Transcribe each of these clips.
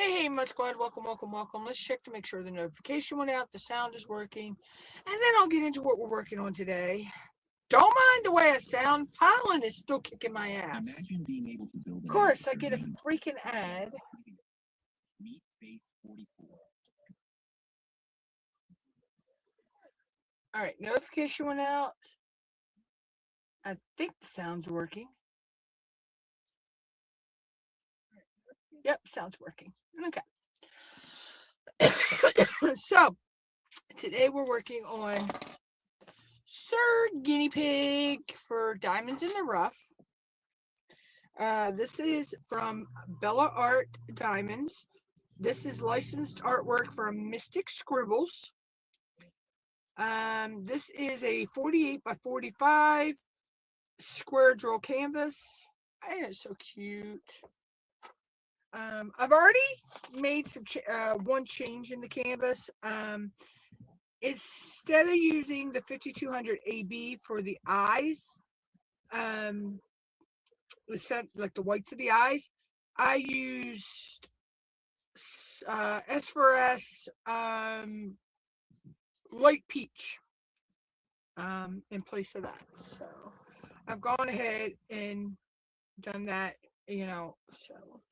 Hey, Mud Squad, welcome. Let's check to make sure the notification went out, the sound is working, and then I'll get into what we're working on today. Don't mind the way I sound. Pollen is still kicking my ass. Imagine being able to build Of course, I get a freaking ad. Meet Base 44. All right, notification went out. I think the sound's working. Yep, sound's working. Okay. So, today we're working on Sir Guinea Pig for Diamonds in the Rough. This is from Bella Art Diamonds. This is licensed artwork from Mystic Scribbles. This is a 48 by 45 square drill canvas. And it's so cute. I've already made some one change in the canvas. Instead of using the 5200 AB for the eyes, like the whites of the eyes, I used S4S light peach in place of that. So I've gone ahead and done that, so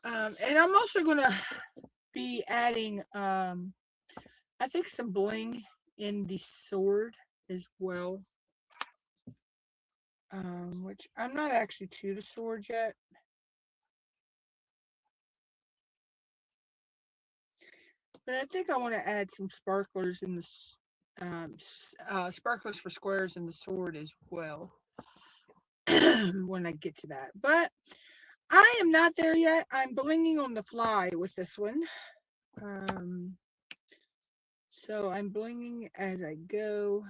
and I'm also gonna be adding I think some bling in the sword as well, which I'm not actually to the sword yet. But I think I want to add some sparklers in the sparklers for squares in the sword as well when I get to that. But I am not there yet. I'm blinging on the fly with this one. So I'm blinging as I go.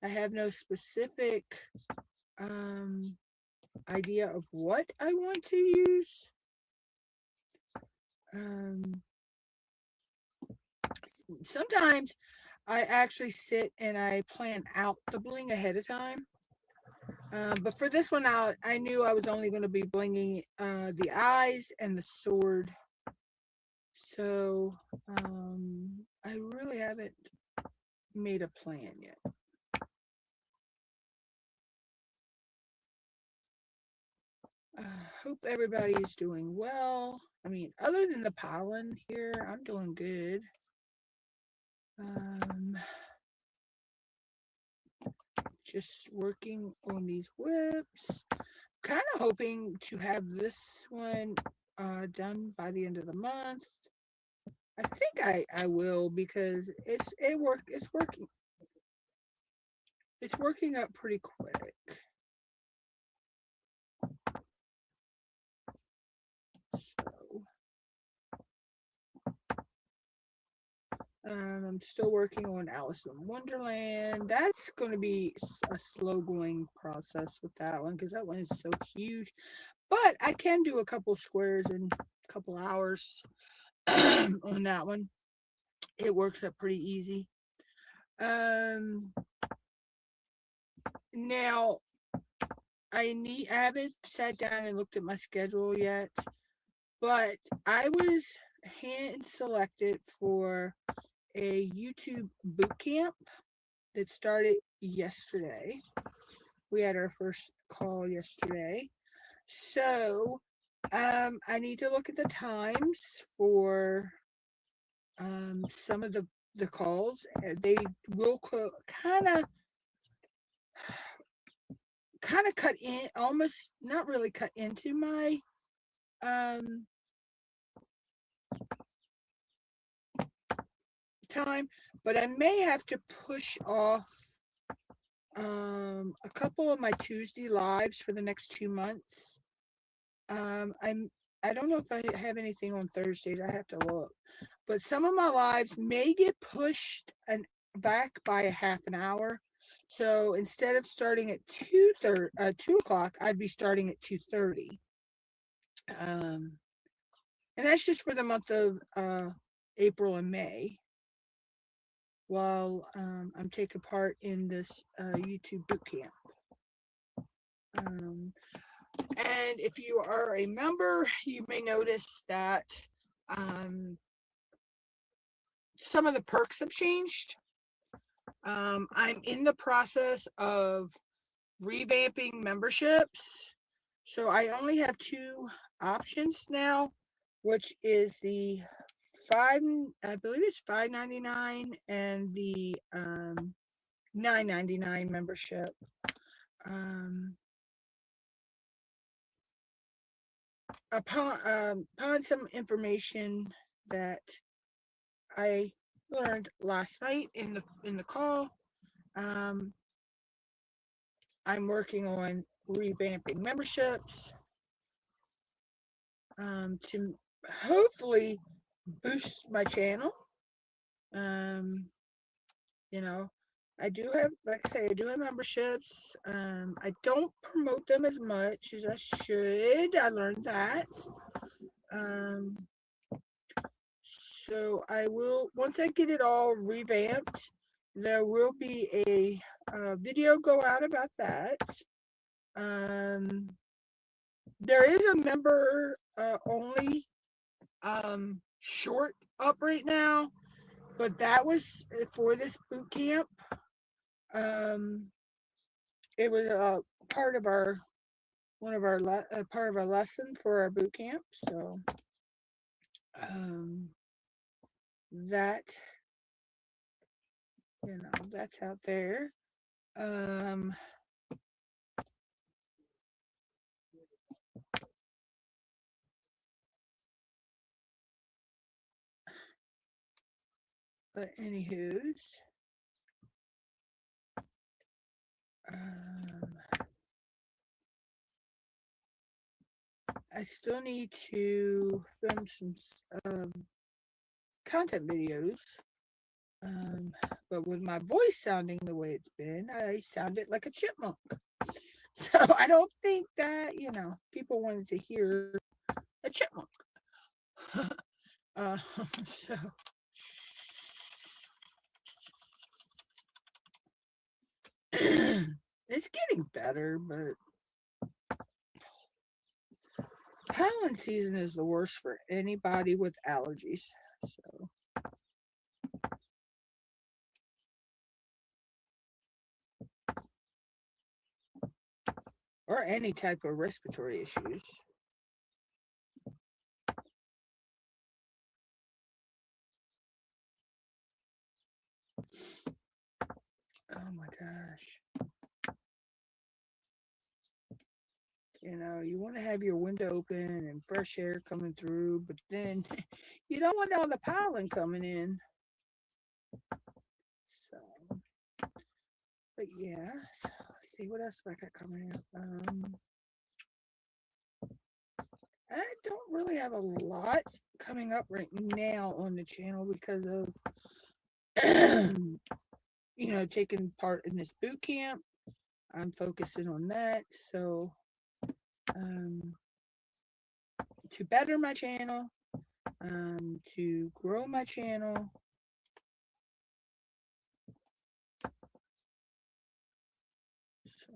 I have no specific idea of what I want to use. Sometimes I actually sit and I plan out the bling ahead of time. But for this one out, I knew I was only going to be blinging the eyes and the sword. So I really haven't made a plan yet. Hope everybody is doing well. I mean, other than the pollen here, I'm doing good. Just working on these whips. Kind of hoping to have this one done by the end of the month. I think I will, because it's working. It's working up pretty quick. So I'm still working on Alice in Wonderland. That's going to be a slow going process with that one, because that one is so huge. But I can do a couple squares in a couple hours on that one. It works up pretty easy. Now I haven't sat down and looked at my schedule yet, but I was hand selected for a YouTube boot camp that started yesterday. We had our first call yesterday. So I need to look at the times for some of the calls. They will kind of cut in, almost not really cut into my time, but I may have to push off a couple of my Tuesday lives for the next 2 months. I don't know if I have anything on Thursdays. I have to look, but some of my lives may get pushed back by a half an hour. So instead of starting at 2 o'clock, I'd be starting at 2:30. And that's just for the month of April and May, while I'm taking part in this YouTube boot camp. And if you are a member, you may notice that some of the perks have changed. I'm in the process of revamping memberships. So I only have two options now, which is the I believe it's $5.99 and the $9.99 membership. Upon some information that I learned last night in the call, I'm working on revamping memberships to hopefully boost my channel. You know, I do have, like I say, I do have memberships. I don't promote them as much as I should. I learned that. So I will, once I get it all revamped, there will be a video go out about that. There is a member only short up right now, but that was for this boot camp. It was a part of our part of our lesson for our boot camp. So that, that's out there. But anywho's, I still need to film some content videos. But with my voice sounding the way it's been, I sounded like a chipmunk. So I don't think that, people wanted to hear a chipmunk. So it's getting better, but pollen season is the worst for anybody with allergies. So or any type of respiratory issues. Oh my gosh. You want to have your window open and fresh air coming through, but then you don't want all the pollen coming in. So, but yeah, so let's see what else I got coming up. I don't really have a lot coming up right now on the channel because of, taking part in this boot camp. I'm focusing on that. So, to better my channel, to grow my channel. So,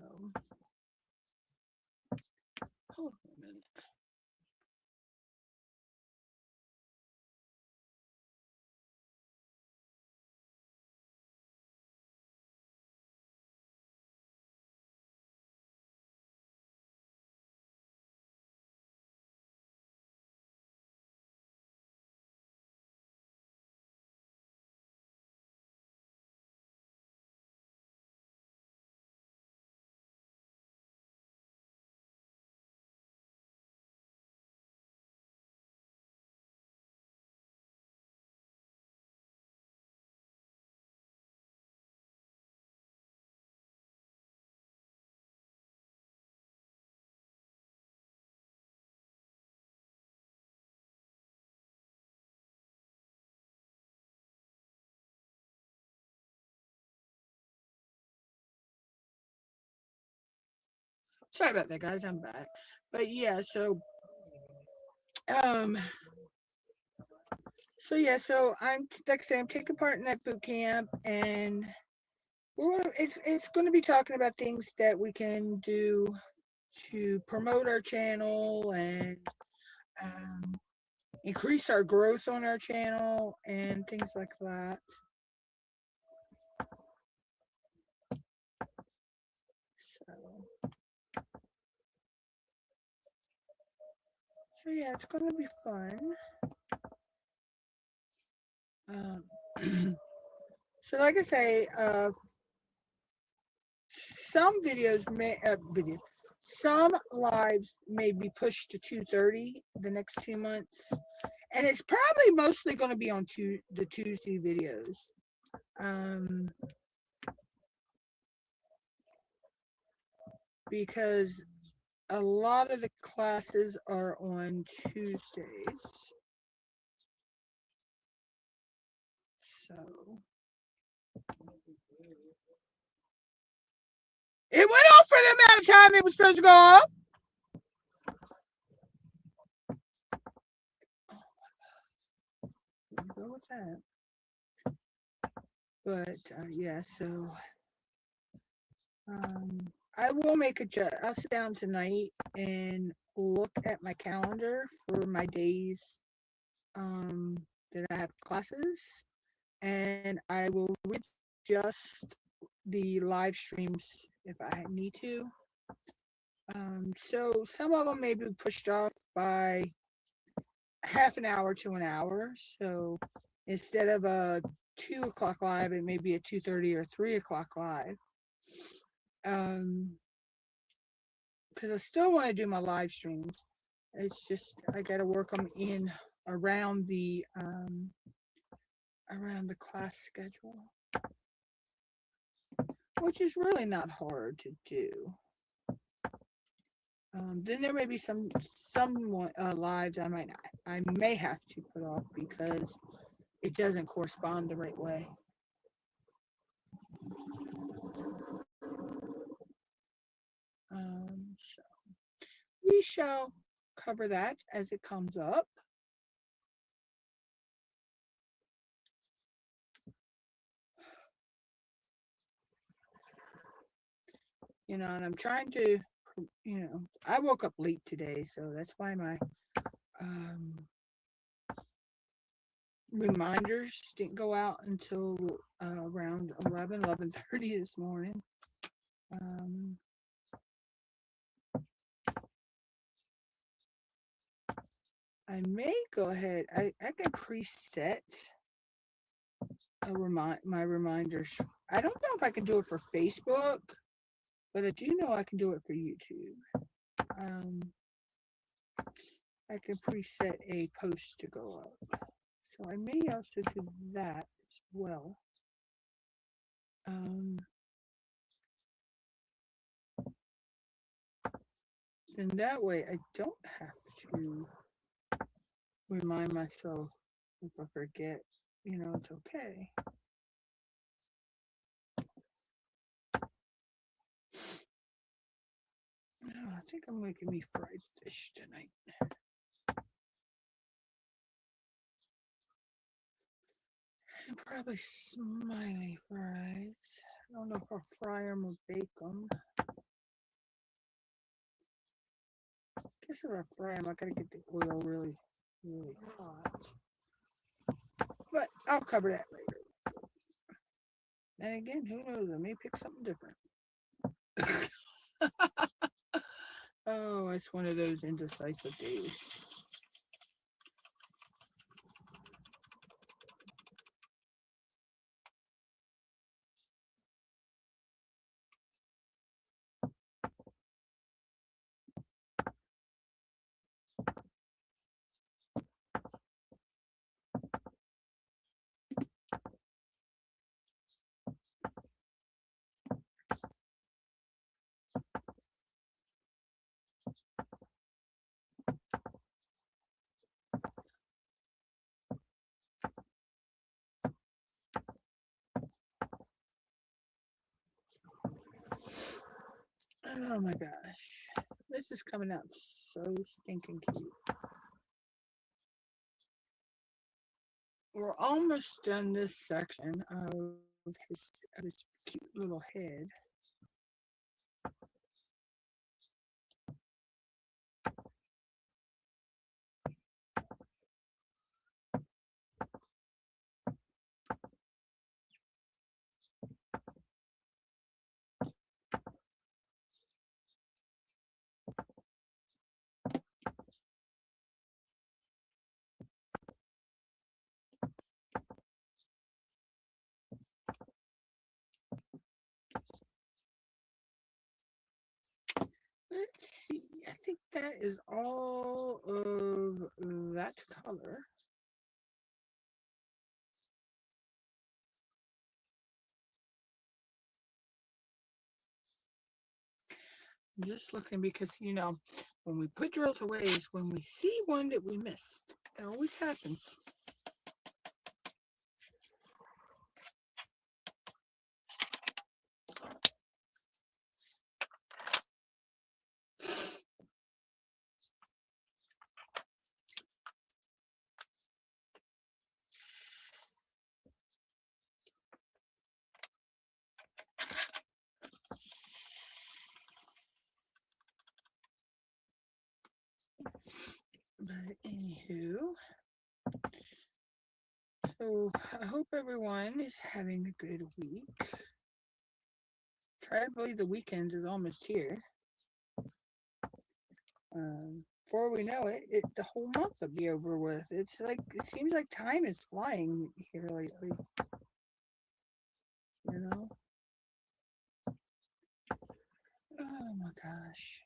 hold on a minute. Sorry about that, guys. I'm back. But yeah, so so I'm, like I say, I'm taking part in that boot camp, and it's going to be talking about things that we can do to promote our channel and increase our growth on our channel and things like that. So yeah, it's going to be fun. So like I say, some some lives may be pushed to 2:30 the next 2 months, and it's probably mostly going to be on the Tuesday videos. Because a lot of the classes are on Tuesdays. So it went off for the amount of time it was supposed to go off. What's that? But yeah, so I will make I'll sit down tonight and look at my calendar for my days that I have classes, and I will adjust the live streams if I need to. So some of them may be pushed off by half an hour to an hour. So instead of a 2 o'clock live, it may be a 2:30 or 3 o'clock live. Because I still want to do my live streams. It's just I got to work them in around the class schedule, which is really not hard to do. Then there may be some lives I may have to put off because it doesn't correspond the right way. So we shall cover that as it comes up. And I'm trying to, I woke up late today, so that's why my reminders didn't go out until around 11:30 this morning. I may go ahead. I can preset my reminders. I don't know if I can do it for Facebook, but I do know I can do it for YouTube. I can preset a post to go up. So I may also do that as well. And that way I don't have to remind myself if I forget, it's okay. Oh, I think I'm making me fried fish tonight. And probably smiley fries. I don't know if I'll fry them or bake them. I guess if I fry them, I gotta get the oil really, really hot. But I'll cover that later. And again, who knows? I may pick something different. Oh, it's one of those indecisive days. Oh my gosh. This is coming out so stinking cute. We're almost done this section of his cute little head. that is all of that color. I'm just looking because, when we put drills away is when we see one that we missed. It always happens. But anywho, so I hope everyone is having a good week. Try to believe the weekend is almost here. Before we know it, the whole month will be over with. It seems like time is flying here lately. Oh my gosh.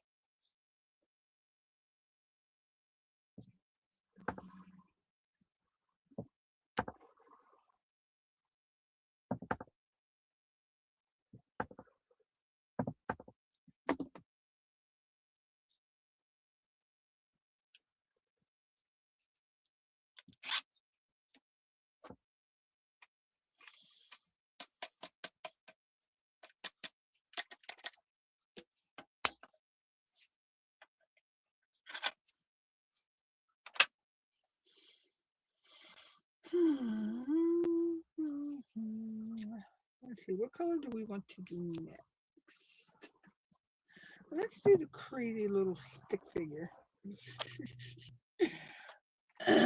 Let's see, what color do we want to do next? Let's do the crazy little stick figure. But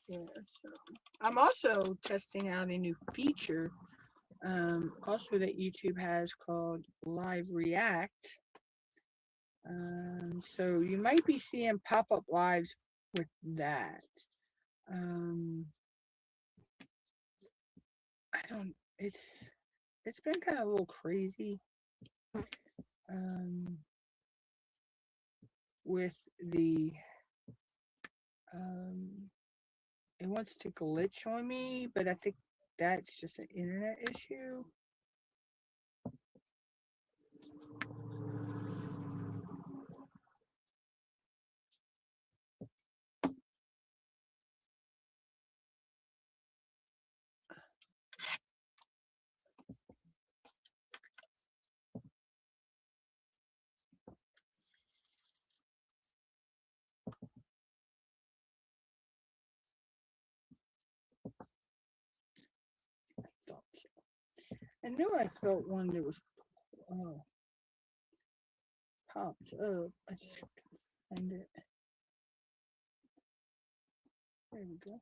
yeah, so I'm also testing out a new feature, also that YouTube has called Live React. So you might be seeing pop-up lives with that. It's been kind of a little crazy with the it wants to glitch on me, but I think that's just an internet issue. I knew I felt one that was popped up. I just couldn't find it. There we go.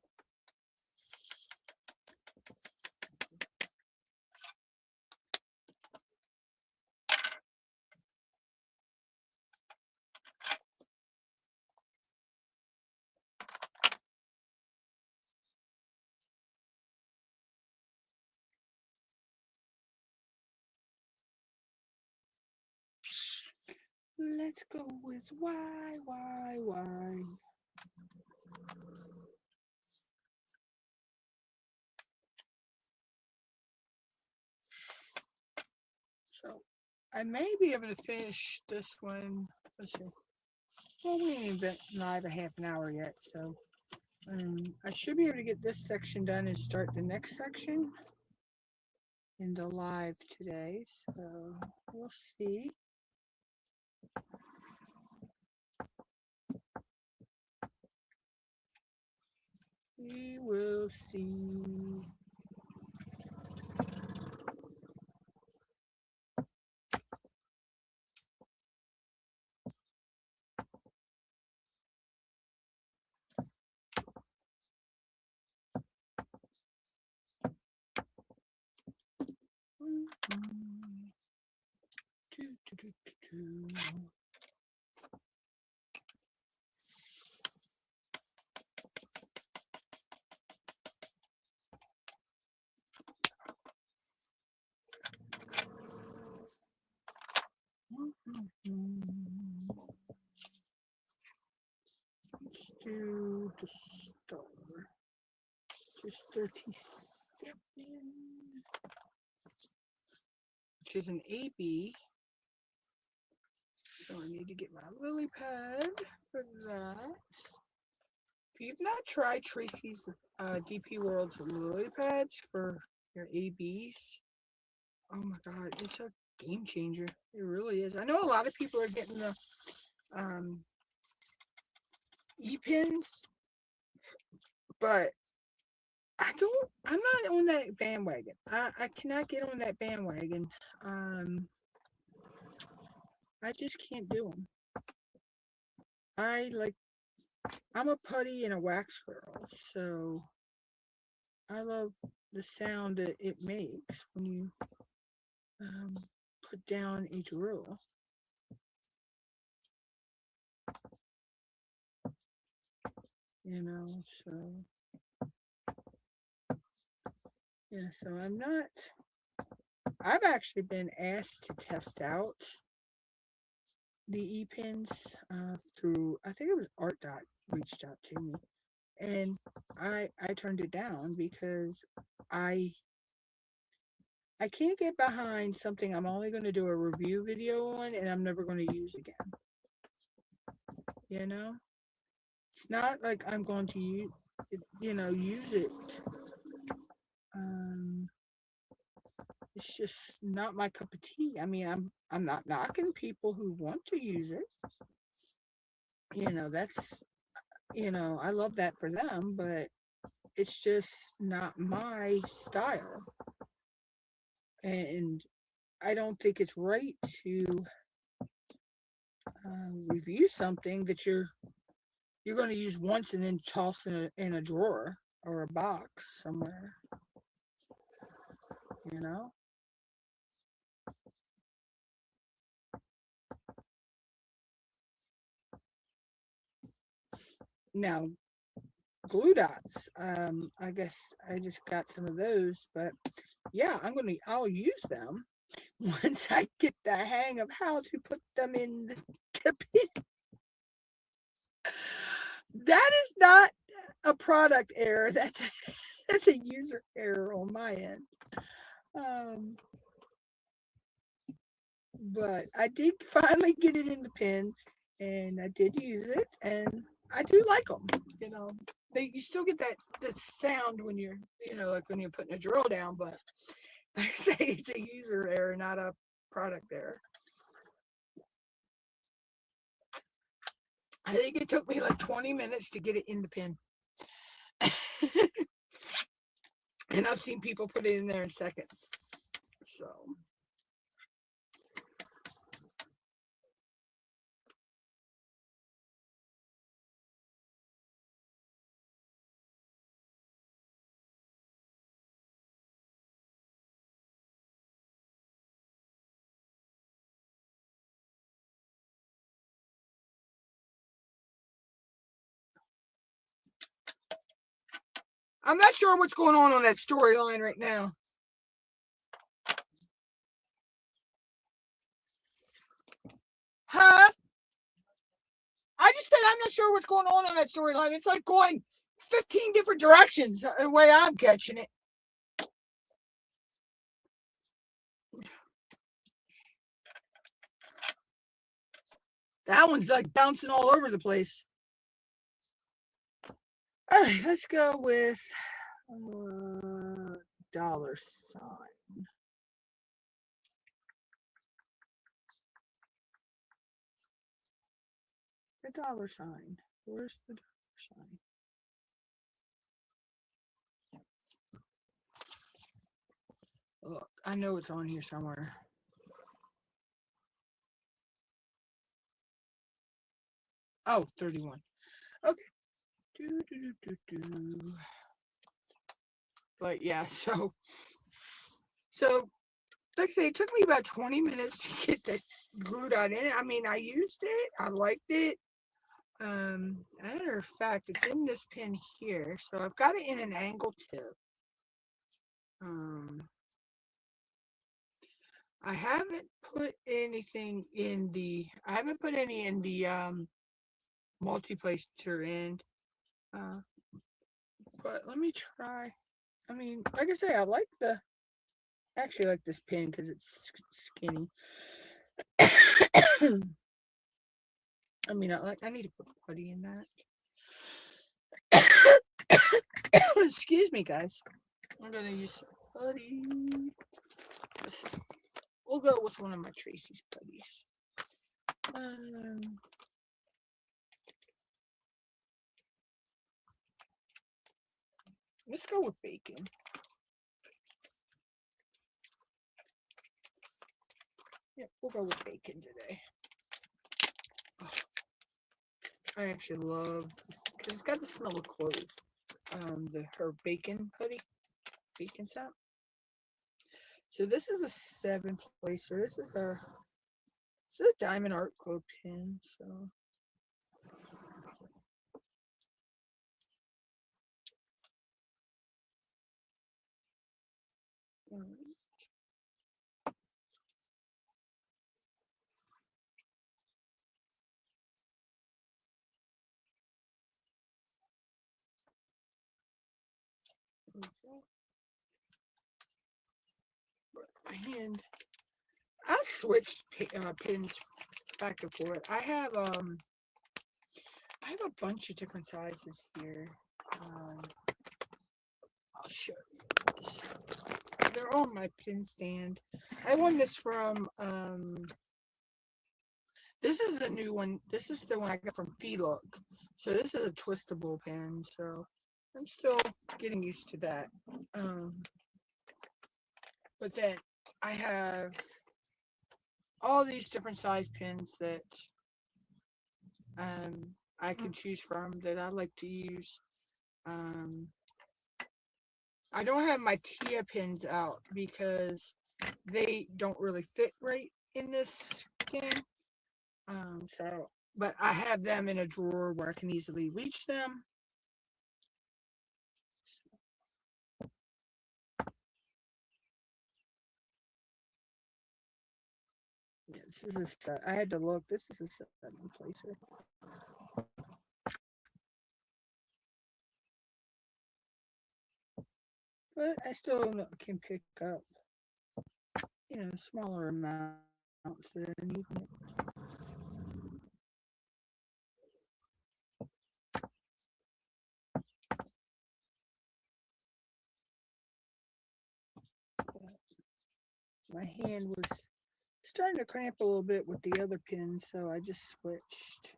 Let's go with why. So I may be able to finish this one. Let's see. Well, we ain't been live a half an hour yet, so I should be able to get this section done and start the next section in the live today. So we'll see. We will see. Let's do the star. Just 37. Which is an AB. So I need to get my lily pad for that. If you've not tried Tracy's DP World's lily pads for your ABs, oh my god, it's a game changer. It really is. I know a lot of people are getting the E-pins, but I'm not on that bandwagon. I cannot get on that bandwagon. I just can't do them. I'm a putty and a wax girl, so I love the sound that it makes when you put down a drill. You know, so yeah, so I've actually been asked to test out the E-pins through, I think it was Art Dot reached out to me, and I turned it down because I can't get behind something I'm only going to do a review video on and I'm never going to use again. You know, it's not like I'm going to use it. It's just not my cup of tea. I mean, I'm not knocking people who want to use it. You know, that's, I love that for them, but it's just not my style. And I don't think it's right to review something that you're going to use once and then toss in a drawer or a box somewhere. You know? Now, glue dots. I guess I just got some of those, but yeah, I'll use them once I get the hang of how to put them in the pin. That is not a product error. That's a user error on my end. But I did finally get it in the pin, and I did use it, and I do like them. You know, you still get the sound when you're, like when you're putting a drill down, but like I say, it's a user error, not a product error. I think it took me like 20 minutes to get it in the pin. And I've seen people put it in there in seconds. So. I'm not sure what's going on that storyline right now. Huh? I just said I'm not sure what's going on that storyline. It's like going 15 different directions the way I'm catching it. That one's like bouncing all over the place. All right, let's go with dollar sign. The dollar sign. Where's the dollar sign? Look, I know it's on here somewhere. Oh, 31. Okay. But yeah, so like I say, it took me about 20 minutes to get that glue dot in it. I mean, I used it. I liked it. Matter of fact, it's in this pin here. So I've got it in an angle tip. I haven't put anything in the. I haven't put any in the multiplacer end. Uh, but let me try. I mean, like I say, I like the. I actually like this pin because it's skinny. I mean, I need to put putty in that. Excuse me, guys. I'm gonna use putty. We'll go with one of my Tracy's putties. Let's go with bacon. Yeah, we'll go with bacon today. Oh, I actually love this because it's got the smell of clove. Her bacon putty, bacon set. So this is a 7 placer. This is a diamond art glow pin. So. My hand. I've switched pins back and forth. I have a bunch of different sizes here. I'll show you this. They're on my pin stand. I won this from this is the new one. This is the one I got from Look. So this is a twistable pin. So I'm still getting used to that. But then I have all these different size pins that I can choose from that I like to use. I don't have my Tia pins out because they don't really fit right in this can. But I have them in a drawer where I can easily reach them. Yeah, this is a set. I had to look. This is a 7 placer. But I still can pick up, smaller amounts that I need. My hand was starting to cramp a little bit with the other pin, so I just switched.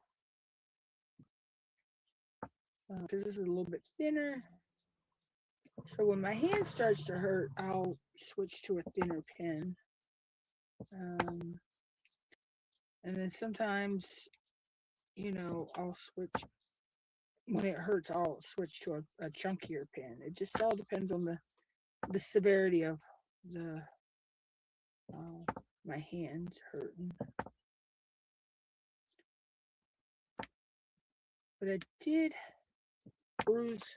Because this is a little bit thinner. So when my hand starts to hurt, I'll switch to a thinner pin. And then sometimes, I'll switch. When it hurts, I'll switch to a chunkier pin. It just all depends on the severity of the my hands hurting. But I did bruise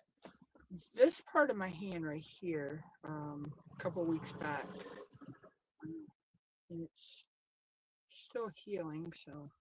this part of my hand right here a couple weeks back. And it's still healing, so.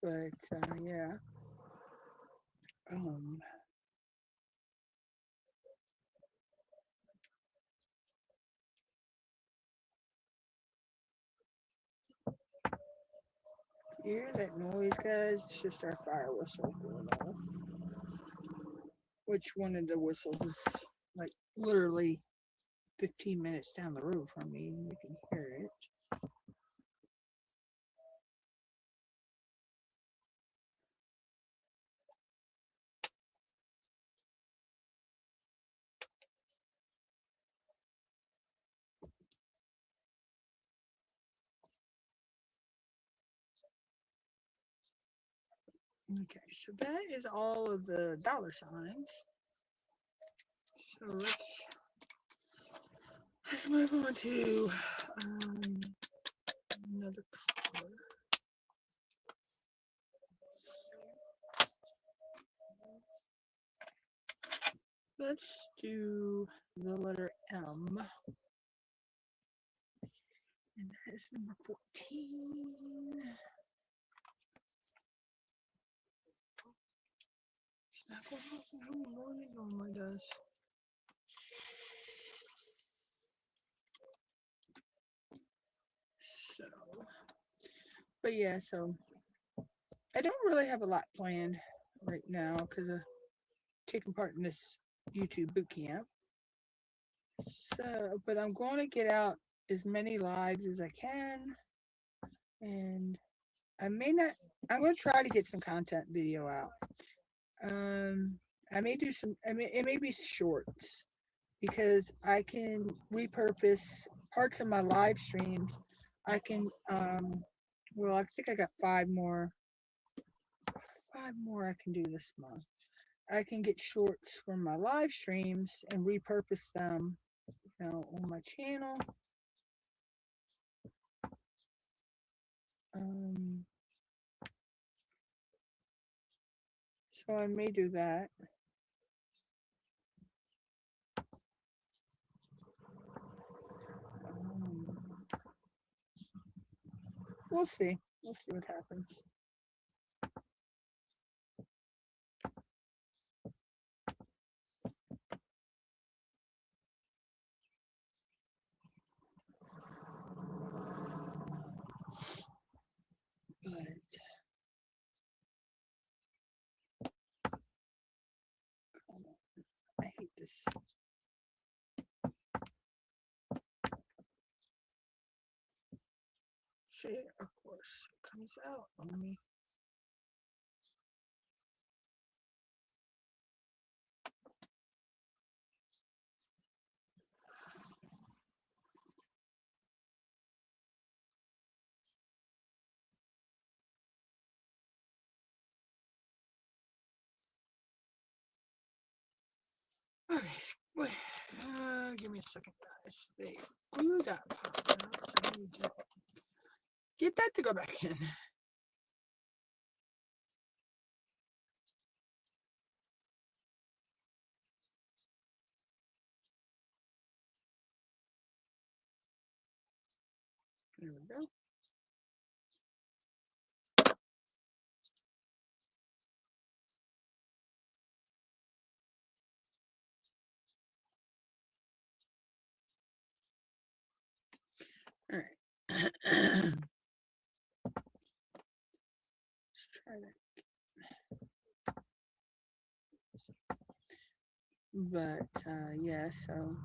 But yeah. You hear that noise, guys? It's just our fire whistle going off. Which one of the whistles is like literally 15 minutes down the road from me, and you can hear it. Okay, so that is all of the dollar signs. So let's move on to another color. Let's do the letter M. And that is number 14. It's not going off. No, it normally does. So, but yeah, so I don't really have a lot planned right now because of taking part in this YouTube boot camp. So, but I'm going to get out as many lives as I can, and I'm going to try to get some content video out. I may do some. It may be shorts because I can repurpose parts of my live streams. I can. Well, I think I got 5 more. 5 more I can do this month. I can get shorts from my live streams and repurpose them, on my channel. So I may do that. We'll see. We'll see what happens. But I hate this. See, of course, it comes out on me. Okay, give me a second, guys. They glue that part out, so I need to get that to go back in. There we go. All right. Let's try that. But yeah, so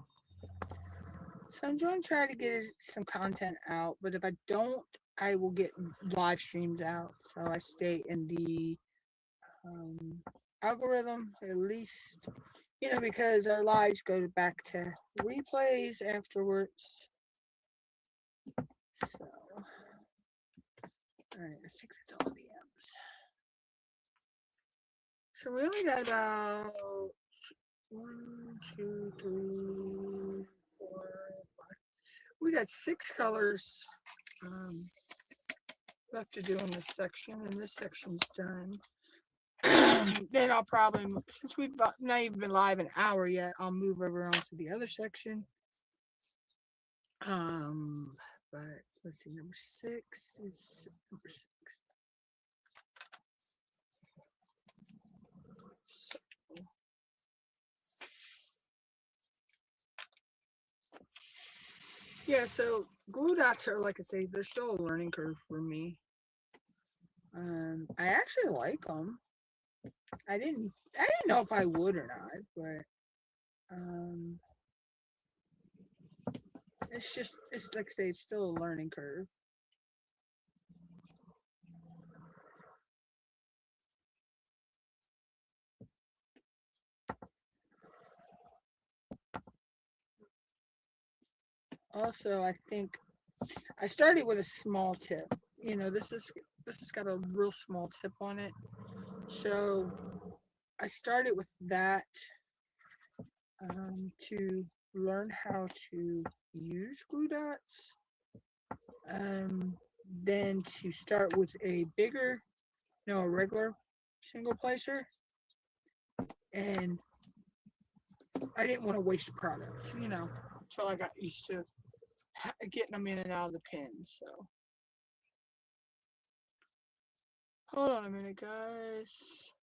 I'm going to try to get some content out. But if I don't, I will get live streams out. So I stay in the algorithm at least, because our lives go back to replays afterwards. So, all right, I think that's all the M's. So we only got about 1, 2, 3, 4, 5. We got 6 colors left to do in this section, and this section's done. Then I'll probably, since we've not even been live an hour yet, I'll move over onto the other section. But let's see, number 6 is number 6. So, yeah, so glue dots are, like I say, they're still a learning curve for me. I actually like them. I didn't know if I would or not, but it's like I say, it's still a learning curve. Also, I think I started with a small tip. This has got a real small tip on it. So I started with that to learn how to use glue dots. Then to start with a bigger, a regular single placer. And I didn't want to waste product, until I got used to getting them in and out of the pins. So hold on a minute, guys.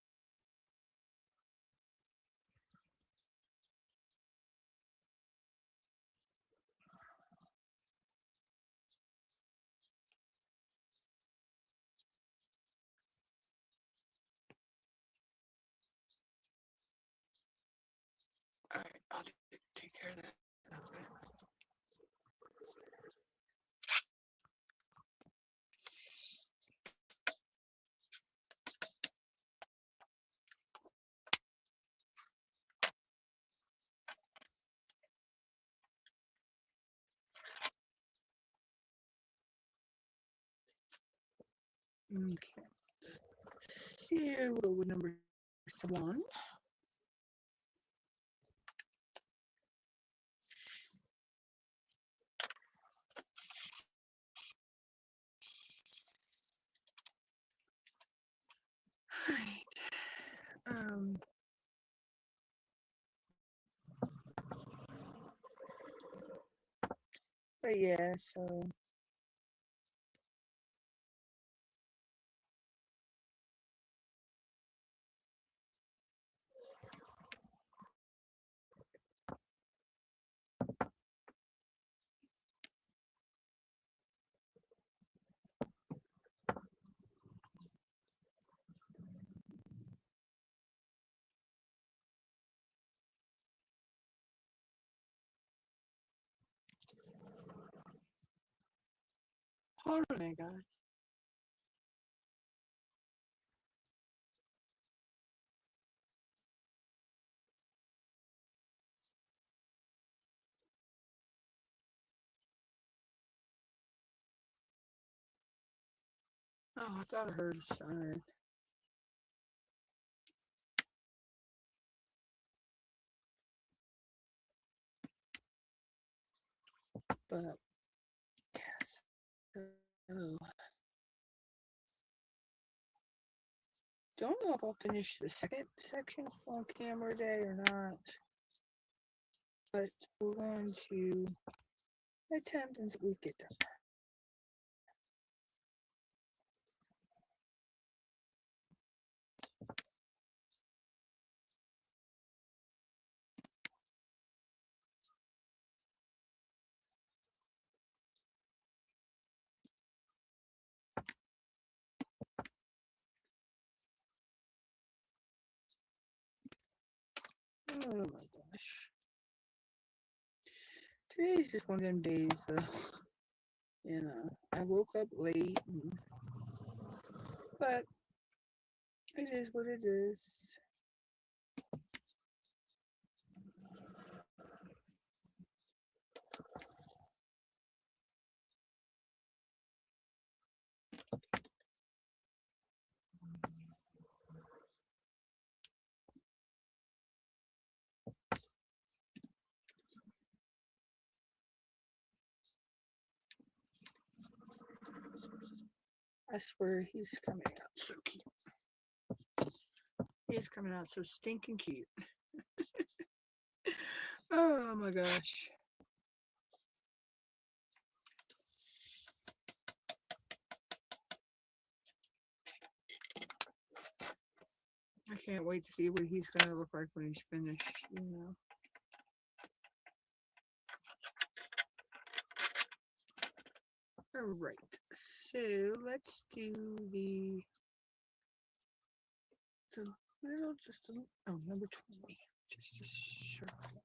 All right, I'll take care of that. Okay. So we'll go with number 1. All right. But yeah, so hold on, guys. Oh, I thought I heard a sign. But yes. So, don't know if I'll finish the second section on camera day or not. But we're going to attempt until we get done. Oh my gosh. Today's just one of them days, I woke up late, but it is what it is. I swear he's coming out so cute. He's coming out so stinking cute. Oh my gosh. I can't wait to see what he's going to look like when he's finished. All right. So let's do the number 20. Just a circle.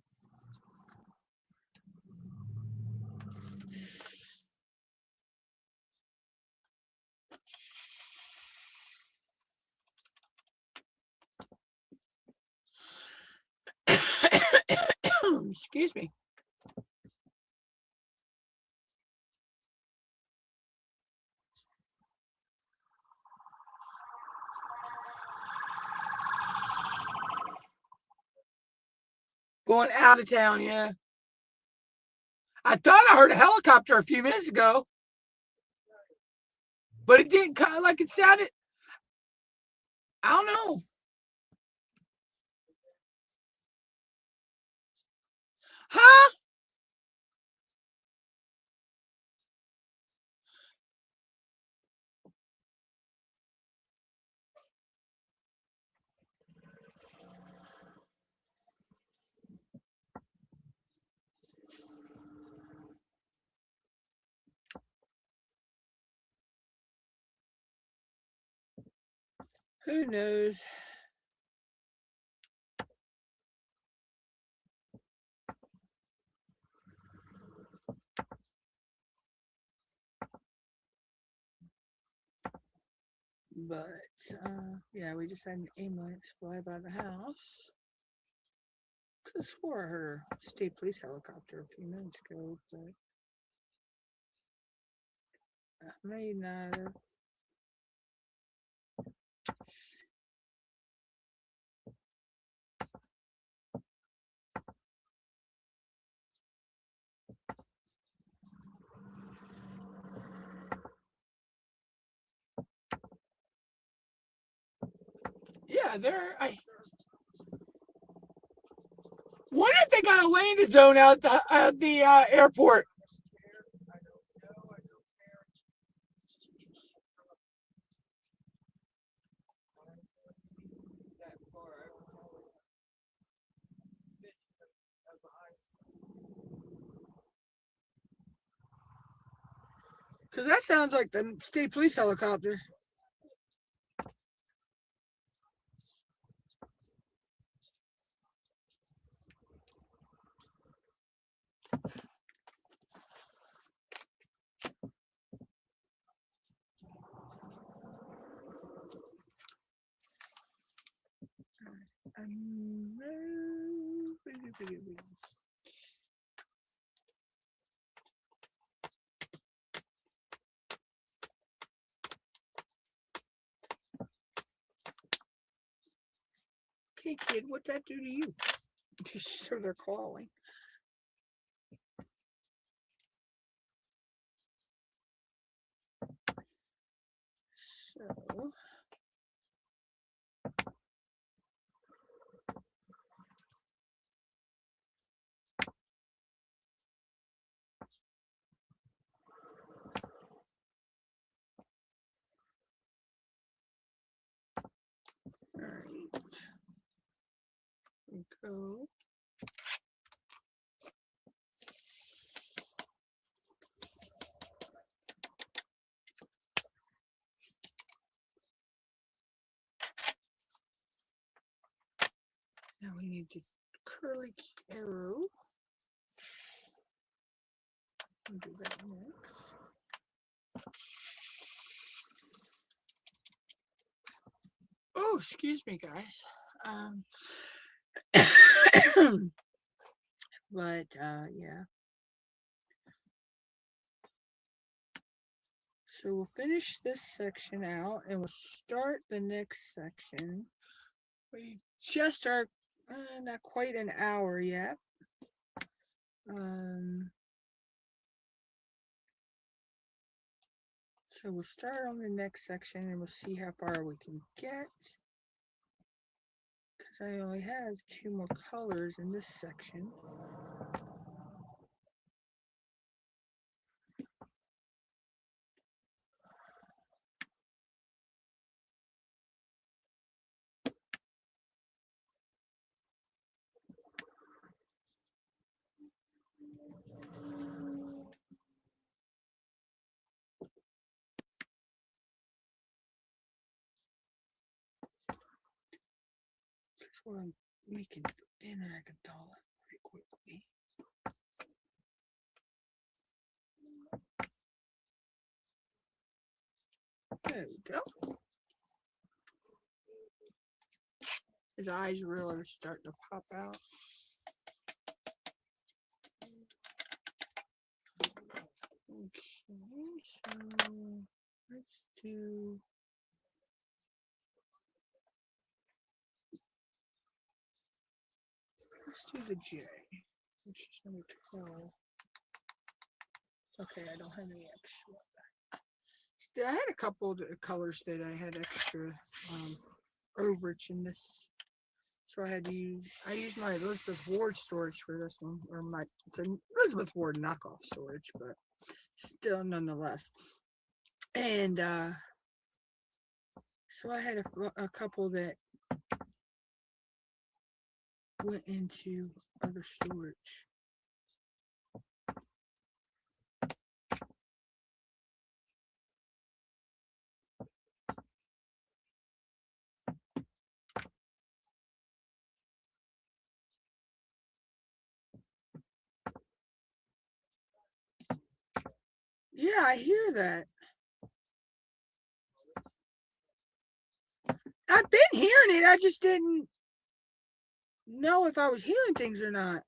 Excuse me. Going out of town, yeah. I thought I heard a helicopter a few minutes ago, but it didn't kind of like it sounded. I don't know. Huh? Who knows? But yeah, we just had an ambulance fly by the house. Could have swore I heard a state police helicopter a few minutes ago, but maybe not. Yeah, I wonder if they got a landing zone out at the airport. Because that sounds like the state police helicopter. Okay, kid, what'd that do to you? So they're calling. So. All right. Go. Now we need this curly arrow. We'll do that next. Oh, excuse me, guys. But yeah. So we'll finish this section out and we'll start the next section. We just are not quite an hour yet. So we'll start on the next section and we'll see how far we can get. Because I only have 2 more colors in this section. That's what I'm making for dinner. I can thaw it pretty quickly. There we go. His eyes really are starting to pop out. Okay, so let's do Let's do the J, which is number 12. Okay, I don't have any extra. Still, I had a couple of colors that I had extra overage in this. So I used my Elizabeth Ward storage for this one, or it's an Elizabeth Ward knockoff storage, but still nonetheless. And so I had a couple that went into other storage. Yeah, I hear that. I've been hearing it. I just didn't know if I was hearing things or not.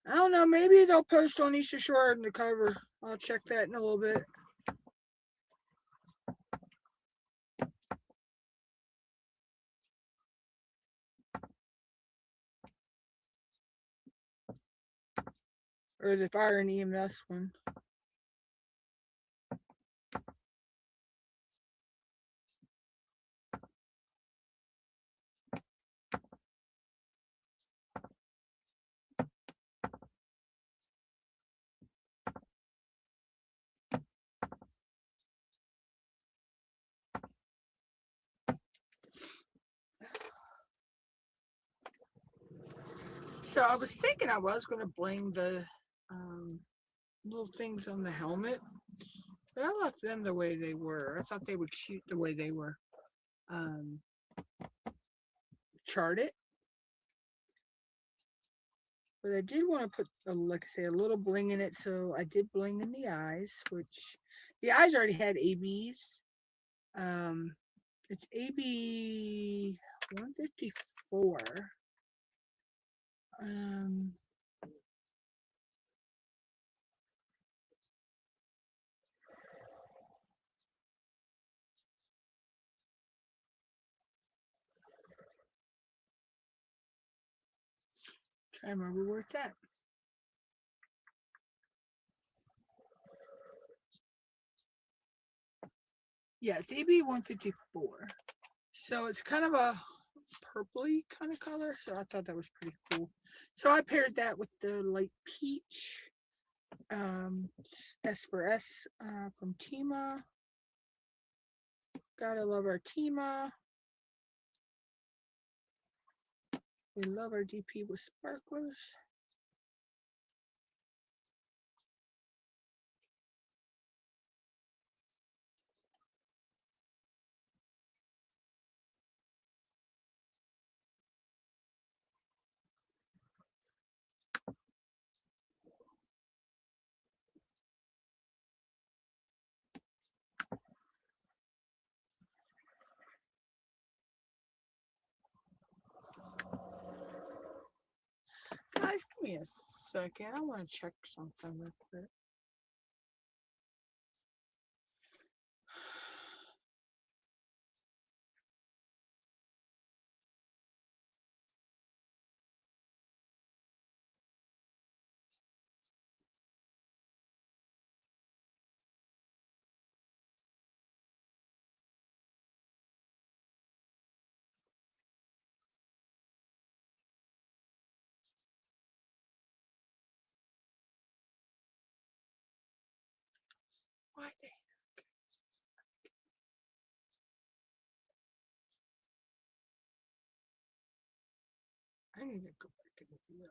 I don't know. Maybe they'll post on Easter Shore in the cover. I'll check that in a little bit. Or the fire and EMS one. So I was thinking I was going to bling the little things on the helmet, but I left them the way they were. I thought they would shoot the way they were charted. But I did want to put, like I say, a little bling in it. So I did bling in the eyes, which the eyes already had ABs. It's AB 154. Try to remember where it's at. Yeah, it's AB 154. So it's kind of a purpley kind of color. So I thought that was pretty cool. So I paired that with the light peach. S for S from Tima. Gotta love our Tima. We love our DP with sparklers. Guys, give me a second. I want to check something real quick. Why the heck? I need to go back in the video.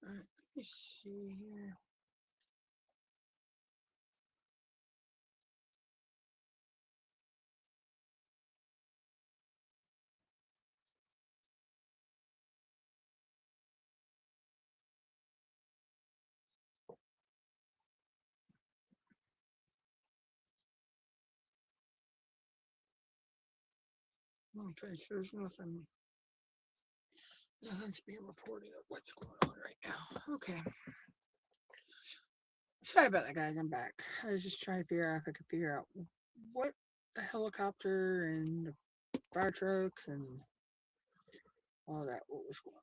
All right, let me see here. Okay, so there's nothing's being reported of what's going on right now. Okay. Sorry about that, guys. I'm back. I was just trying to figure out if I could figure out what the helicopter and the fire trucks and all that, what was going on.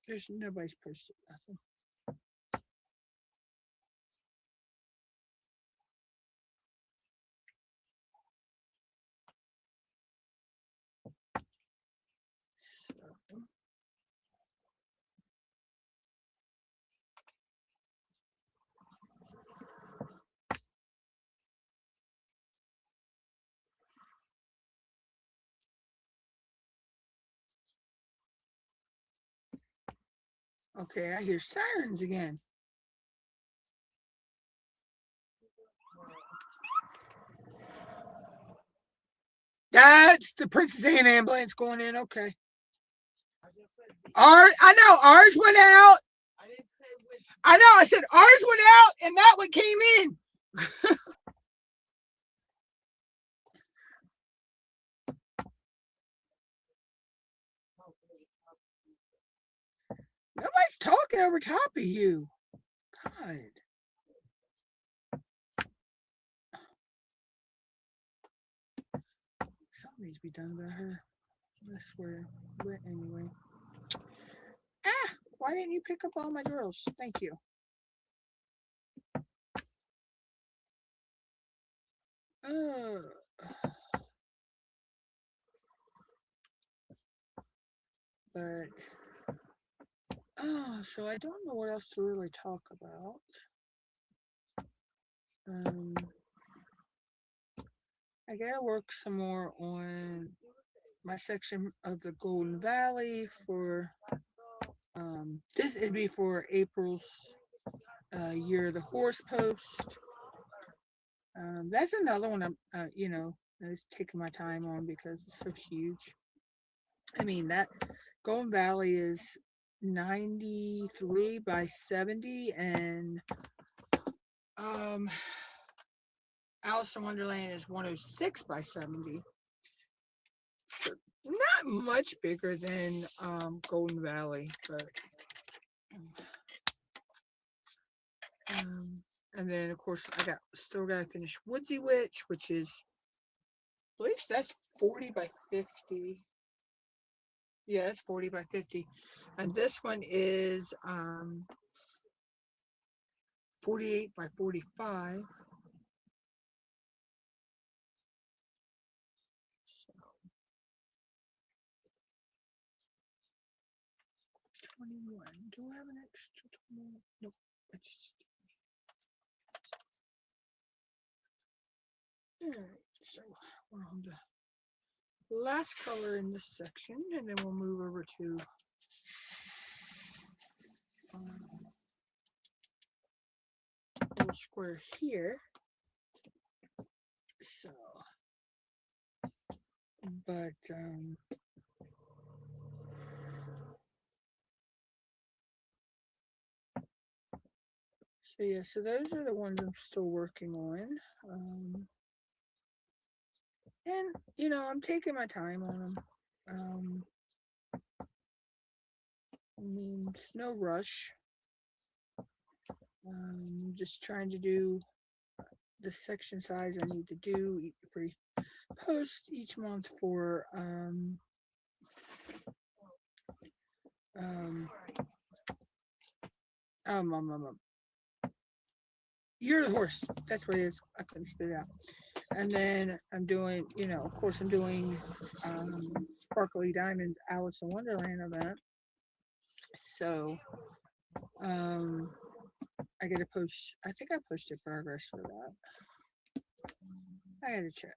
There's nobody's posted nothing. So, okay, I hear sirens again. That's the Princess Anne ambulance going in. Okay. I know ours went out. I know. I said ours went out, and that one came in. Nobody's talking over top of you. God. Something needs to be done about her. I swear. But anyway. Why didn't you pick up all my girls? Thank you. But so I don't know what else to really talk about. I gotta work some more on my section of the Golden Valley for this. It'd be for April's year of the horse post. That's another one I'm I was taking my time on because it's so huge. I mean, that Golden Valley is 93 by 70, and Alice in Wonderland is 106 by 70. So not much bigger than Golden Valley, but and then of course I still gotta finish Woodsy Witch, which is, I believe that's 40 by 50. Yeah, it's 40 by 50. And this one is 48 by 45. So 21. Do I have an extra 21? Nope. Alright, so we're on the last color in this section, and then we'll move over to little square here. So, but so yeah, so those are the ones I'm still working on. And I'm taking my time on them. I mean, it's no rush. Just trying to do the section size I need to do for post each month for You're the horse. That's what it is. I couldn't spit it out. And then I'm doing, of course, I'm doing Sparkly Diamonds Alice in Wonderland event. So I gotta post. I think I posted progress for that. I gotta check.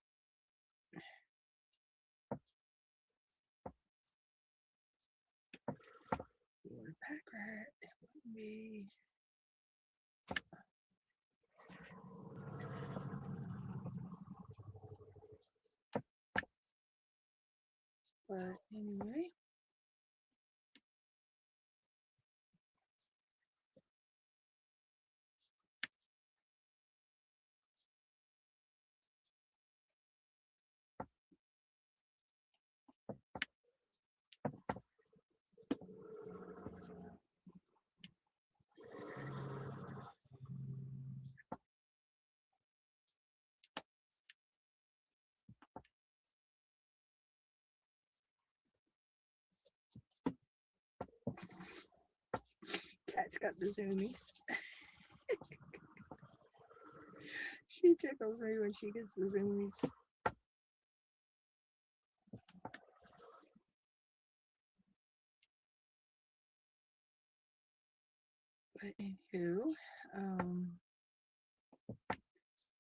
Pack rat. It would be. But anyway. got the zoomies. She tickles me when she gets the zoomies. But anywho,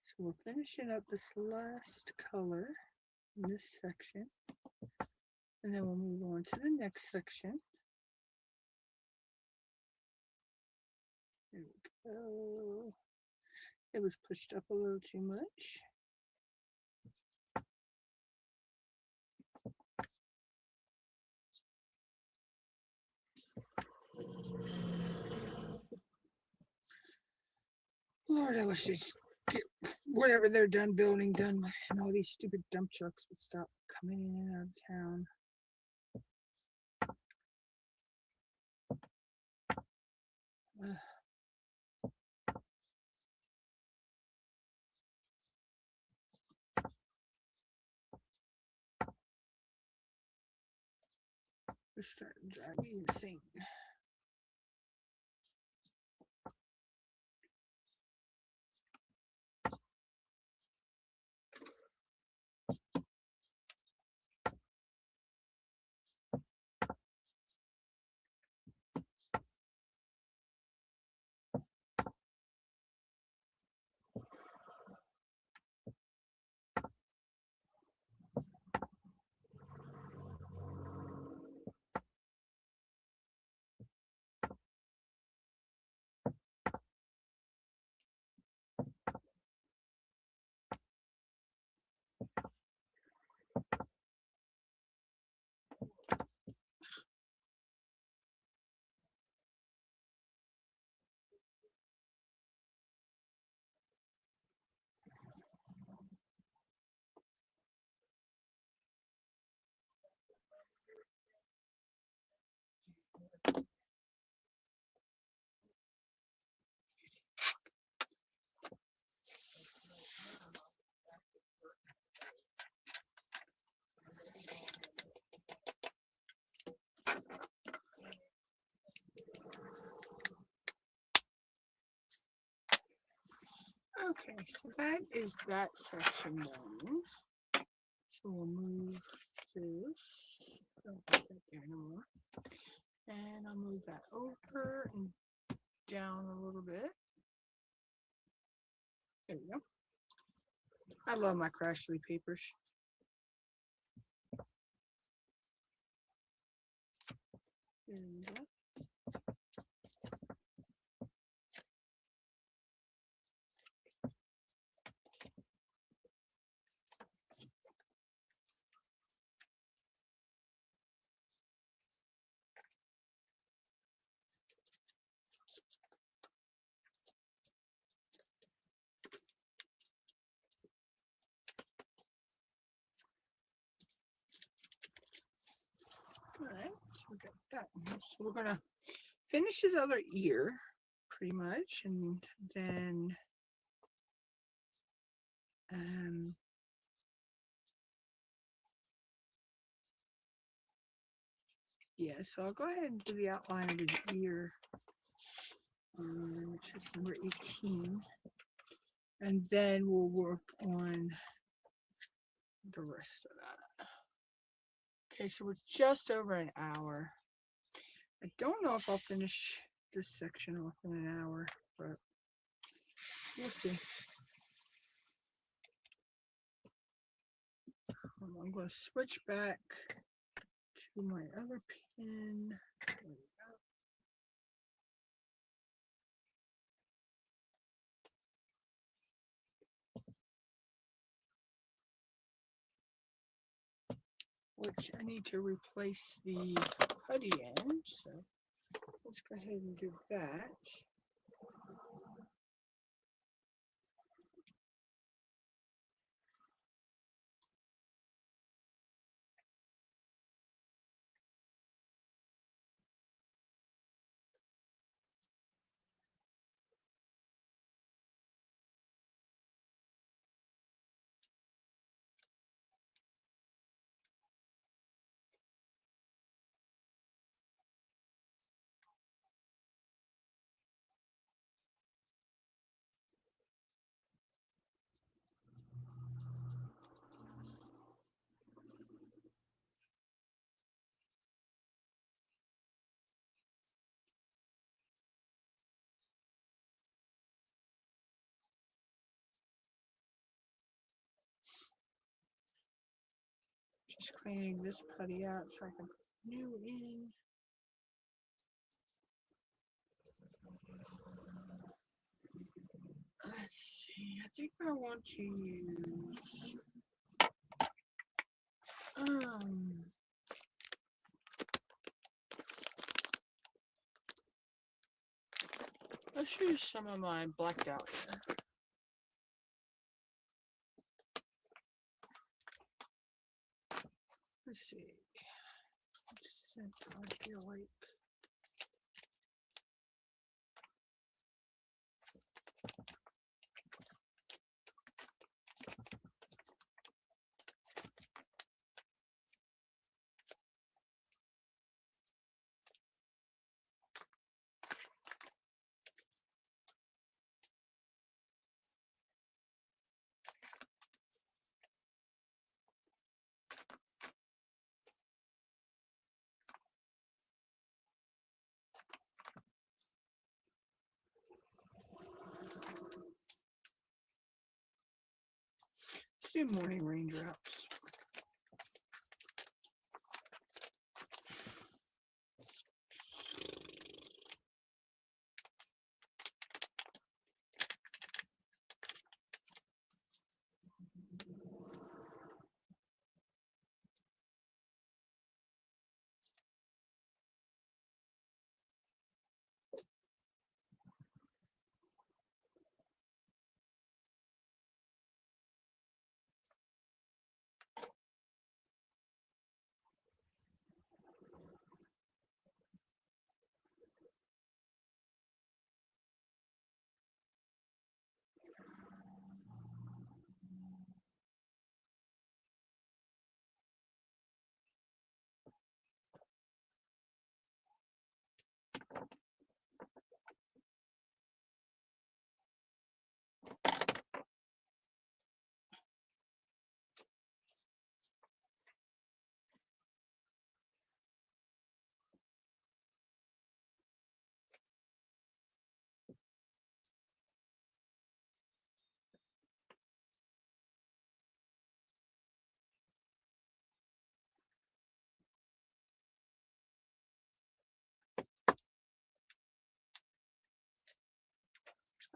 so we're finishing up this last color in this section, and then we'll move on to the next section. There we go. It was pushed up a little too much. Lord, I wish they'd get whatever they're done building done, and all these stupid dump trucks would stop coming in and out of town. They're starting to drive me insane. Okay, so that is that section done. So we'll move this. Don't put that there anymore. And I'll move that over and down a little bit. There we go. I love my Crashly papers. There we go. All right, so we got that one. So we're gonna finish his other ear pretty much, and then yeah, so I'll go ahead and do the outline of his ear, which is number 18, and then we'll work on the rest of that. Okay, so we're just over an hour. I don't know if I'll finish this section off in an hour, but we'll see. I'm going to switch back to my other pen. There we go. Which I need to replace the putty end, so let's go ahead and do that. Just cleaning this putty out so I can put new in. Let's see. I think I want to use let's use some of my black dahlia. Let's see. Scent I feel like. Let's do morning raindrops.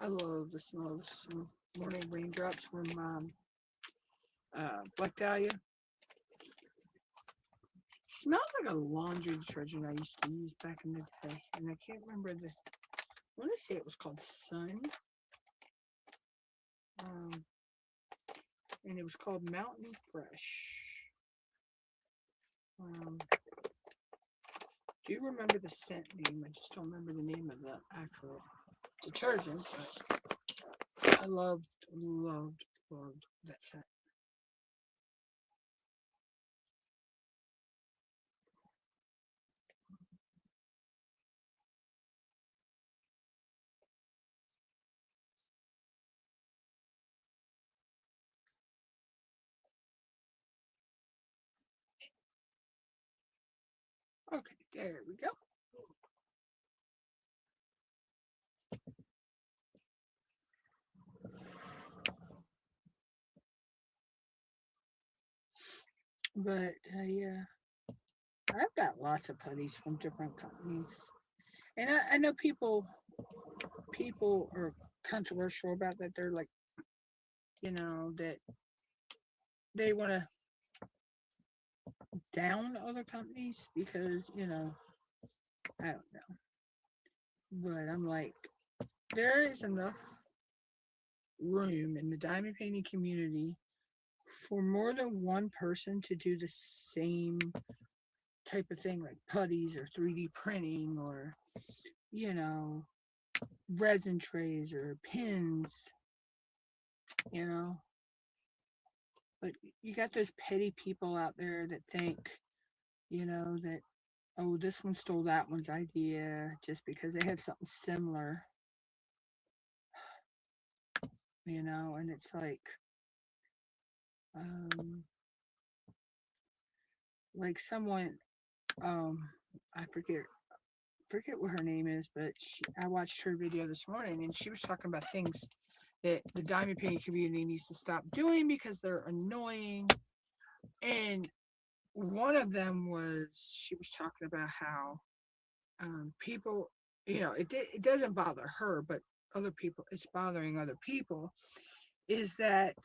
I love the smell of some morning raindrops from black dahlia. Smells like a laundry detergent I used to use back in the day, and I can't remember I want to say it was called Sun, and it was called Mountain Fresh. Do you remember the scent name? I just don't remember the name of the actual detergent, but I loved that scent. Okay, there we go. But yeah, I've got lots of putties from different companies, and I know people are controversial about that. They're like, that they want to down other companies because I don't know, but I'm like, there is enough room in the diamond painting community for more than one person to do the same type of thing, like putties or 3D printing or resin trays or pins, but you got those petty people out there that think that, oh, this one stole that one's idea just because they have something similar, and it's like someone, I forget what her name is, but I watched her video this morning, and she was talking about things that the diamond painting community needs to stop doing because they're annoying. And one of them was she was talking about how people, it doesn't bother her, but other people, it's bothering other people, is that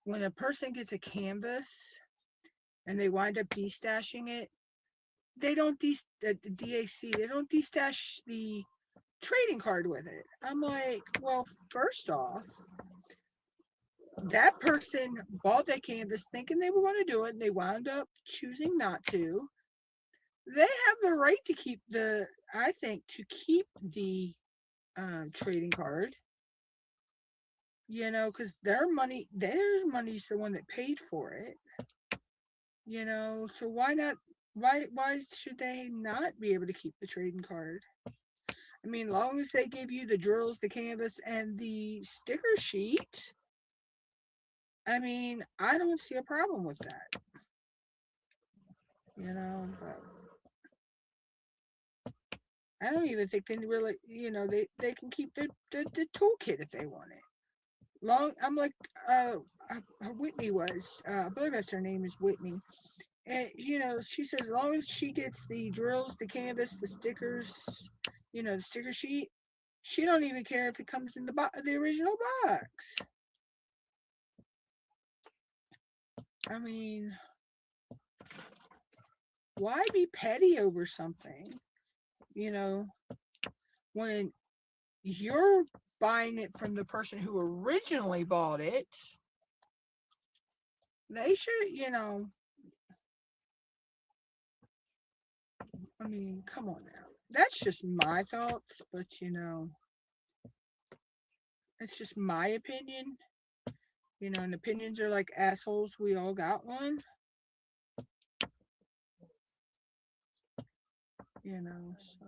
when a person gets a canvas and they wind up destashing it, they don't the DAC, they don't destash the trading card with it. I'm like, well, first off, that person bought that canvas thinking they were going to do it, and they wound up choosing not to. They have the right to keep I think, to keep the trading card, because their money's the one that paid for it, so why not? Why should they not be able to keep the trading card? I mean, long as they give you the drills, the canvas, and the sticker sheet, I mean, I don't see a problem with that. But I don't even think they really, they can keep the toolkit if they want it. I'm like, Whitney was, I believe that's her name is Whitney. And, she says as long as she gets the drills, the canvas, the stickers, the sticker sheet, she don't even care if it comes in the original box. I mean, why be petty over something? When you're buying it from the person who originally bought it, they should, I mean, come on now. That's just my thoughts, but it's just my opinion. And opinions are like assholes. We all got one. So.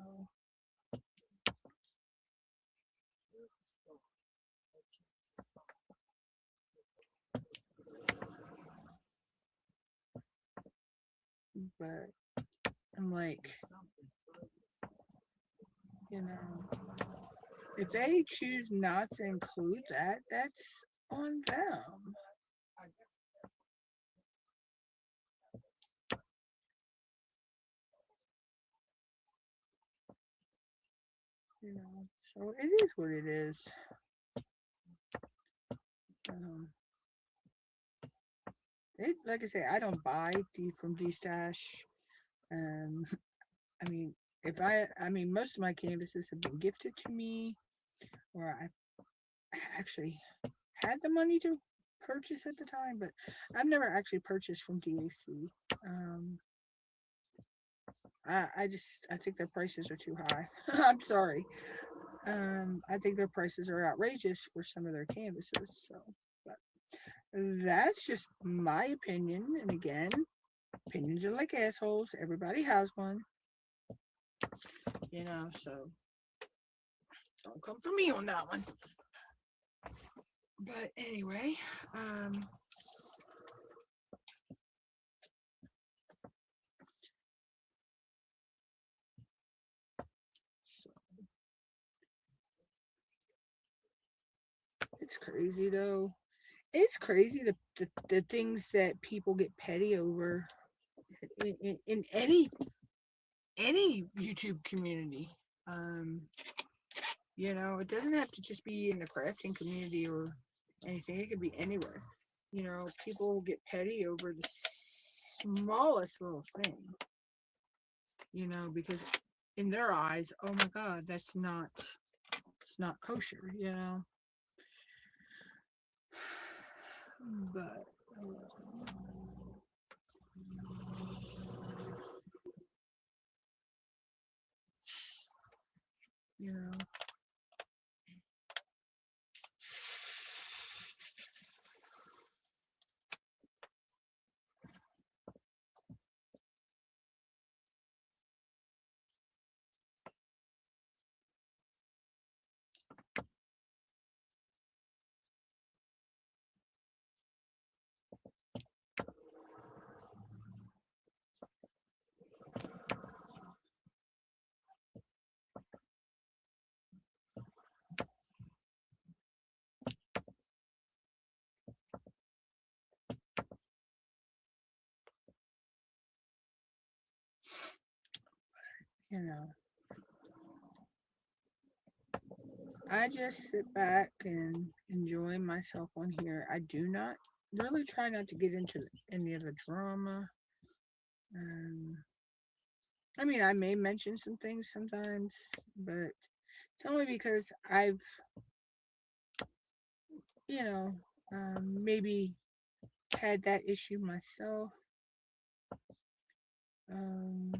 But I'm like, if they choose not to include that, that's on them. So it is what it is. Like I say, I don't buy from D-Stash. I mean, most of my canvases have been gifted to me, or I actually had the money to purchase at the time, but I've never actually purchased from DAC. I think their prices are too high. I'm sorry. I think their prices are outrageous for some of their canvases. So, but that's just my opinion. And again, opinions are like assholes. Everybody has one. So don't come for me on that one. But anyway, it's crazy though. It's crazy the things that people get petty over in any YouTube community. It doesn't have to just be in the crafting community or anything. It could be anywhere. People get petty over the smallest little thing. Because in their eyes, oh my God, it's not kosher. But you know you know, I just sit back and enjoy myself on here. I do not really try not to get into any of the drama. Um, I mean, I may mention some things sometimes, but it's only because I've, you know, maybe had that issue myself. Um,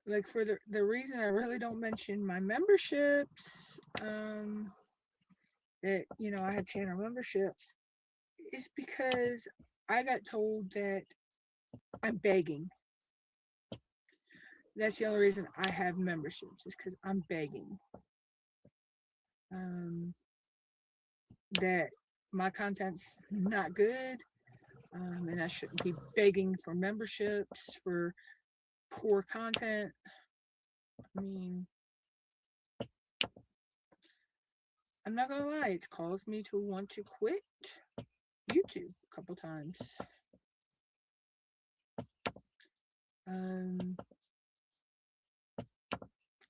like for the reason I really don't mention my memberships, that I had channel memberships, is because I got told that I'm begging. That's the only reason I have memberships, is because I'm begging. That my content's not good, and I shouldn't be begging for memberships for poor content. I mean, I'm not gonna lie, it's caused me to want to quit YouTube a couple times.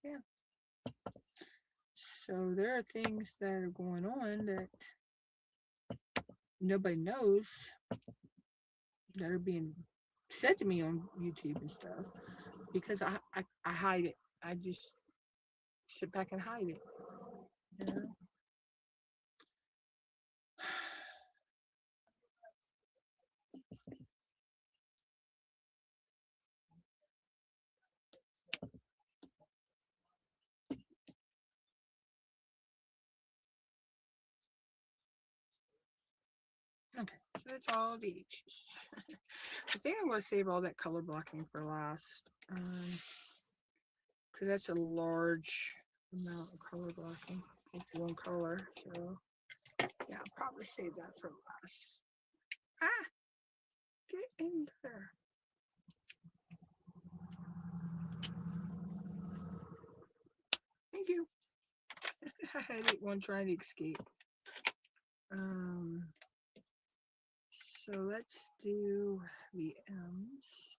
Yeah. So there are things that are going on that nobody knows, that are being said to me on YouTube and stuff, because I hide it. I just sit back and hide it. You know? Okay, so that's all the H's. I think I'm going to save all that color blocking for last, because that's a large amount of color blocking with one color. So yeah, I'll probably save that for last. Ah, get in there. Thank you. I had one trying to escape. So let's do the M's,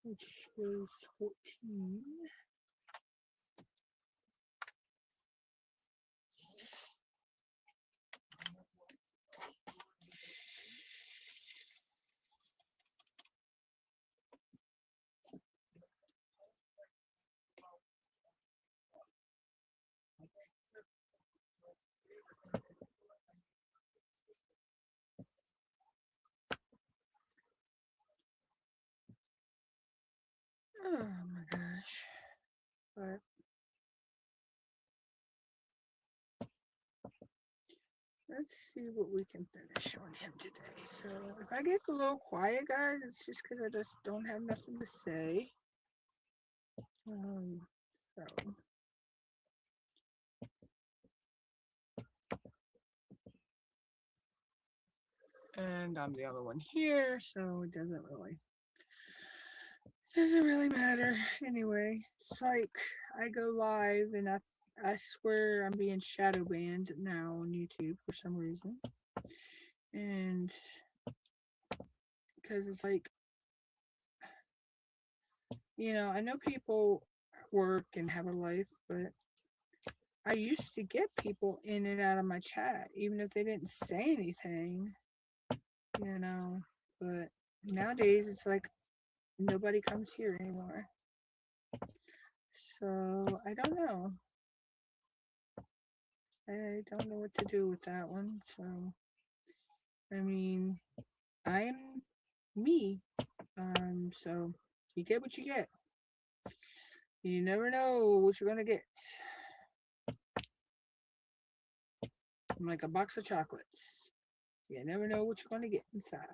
which is 14. Oh my gosh. But let's see what we can finish on him today. So if I get a little quiet, guys, it's just because I just don't have nothing to say. So and I'm the other one here, so it doesn't really matter. Anyway, it's like I go live and I swear I'm being shadow banned now on YouTube for some reason. And because it's like, I know people work and have a life, but I used to get people in and out of my chat, even if they didn't say anything, but nowadays it's like nobody comes here anymore. So I don't know. I don't know what to do with that one. So, I mean, I'm me. So you get what you get. You never know what you're gonna get. I'm like a box of chocolates. You never know what you're gonna get inside.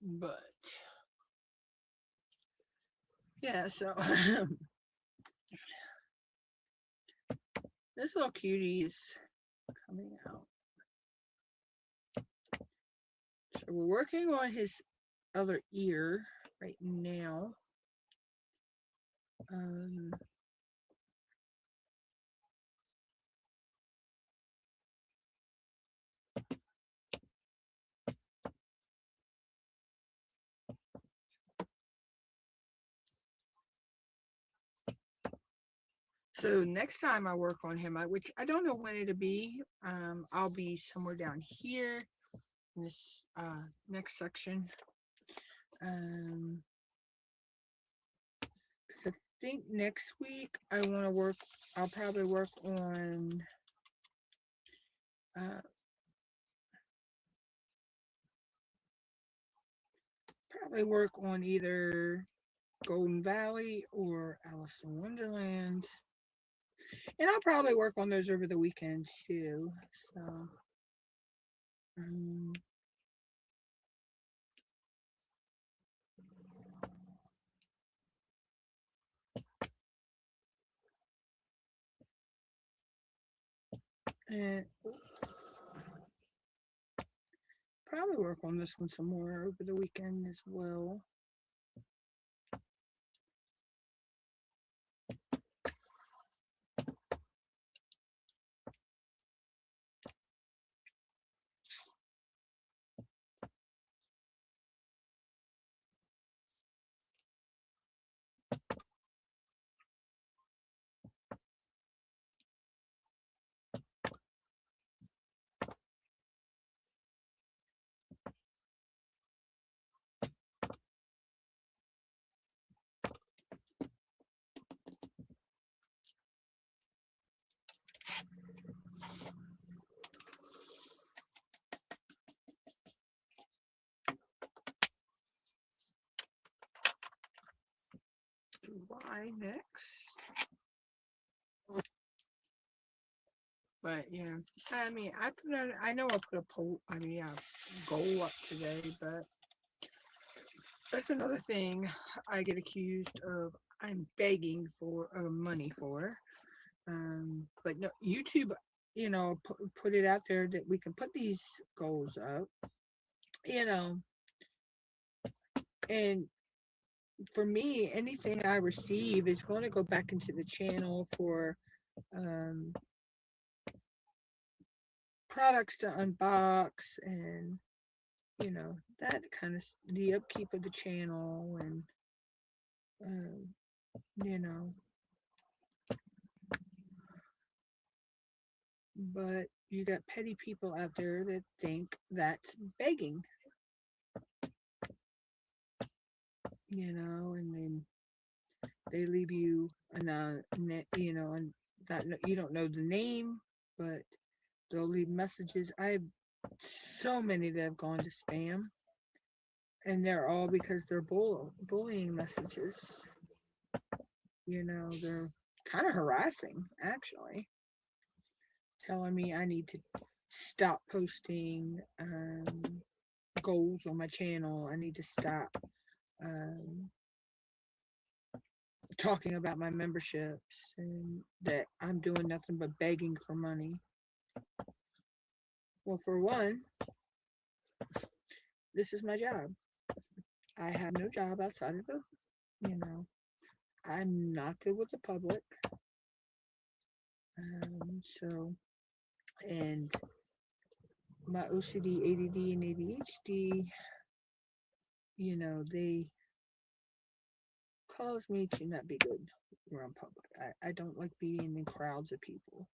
But yeah, so this little cutie's coming out. So we're working on his other ear right now. So next time I work on him, which I don't know when it'll be, I'll be somewhere down here in this next section. I think next week I'll probably work on either Golden Valley or Alice in Wonderland. And I'll probably work on those over the weekend too. So, and probably work on this one some more over the weekend as well. Why next? But yeah, I mean, I know I put a goal up today, but that's another thing I get accused of. I'm begging for money for. But no, YouTube, put it out there that we can put these goals up, and for me, anything I receive is going to go back into the channel for products to unbox and that kind of the upkeep of the channel and but you got petty people out there that think that's begging, and then they leave you and that you don't know the name, but they'll leave messages. I have so many that have gone to spam, and they're all because they're bullying messages. They're kind of harassing, actually, telling me I need to stop posting goals on my channel. I need to stop talking about my memberships, and that I'm doing nothing but begging for money. Well, for one, this is my job. I have no job outside of I'm not good with the public. And my OCD, ADD, and ADHD, they cause me to not be good around public. I don't like being in crowds of people.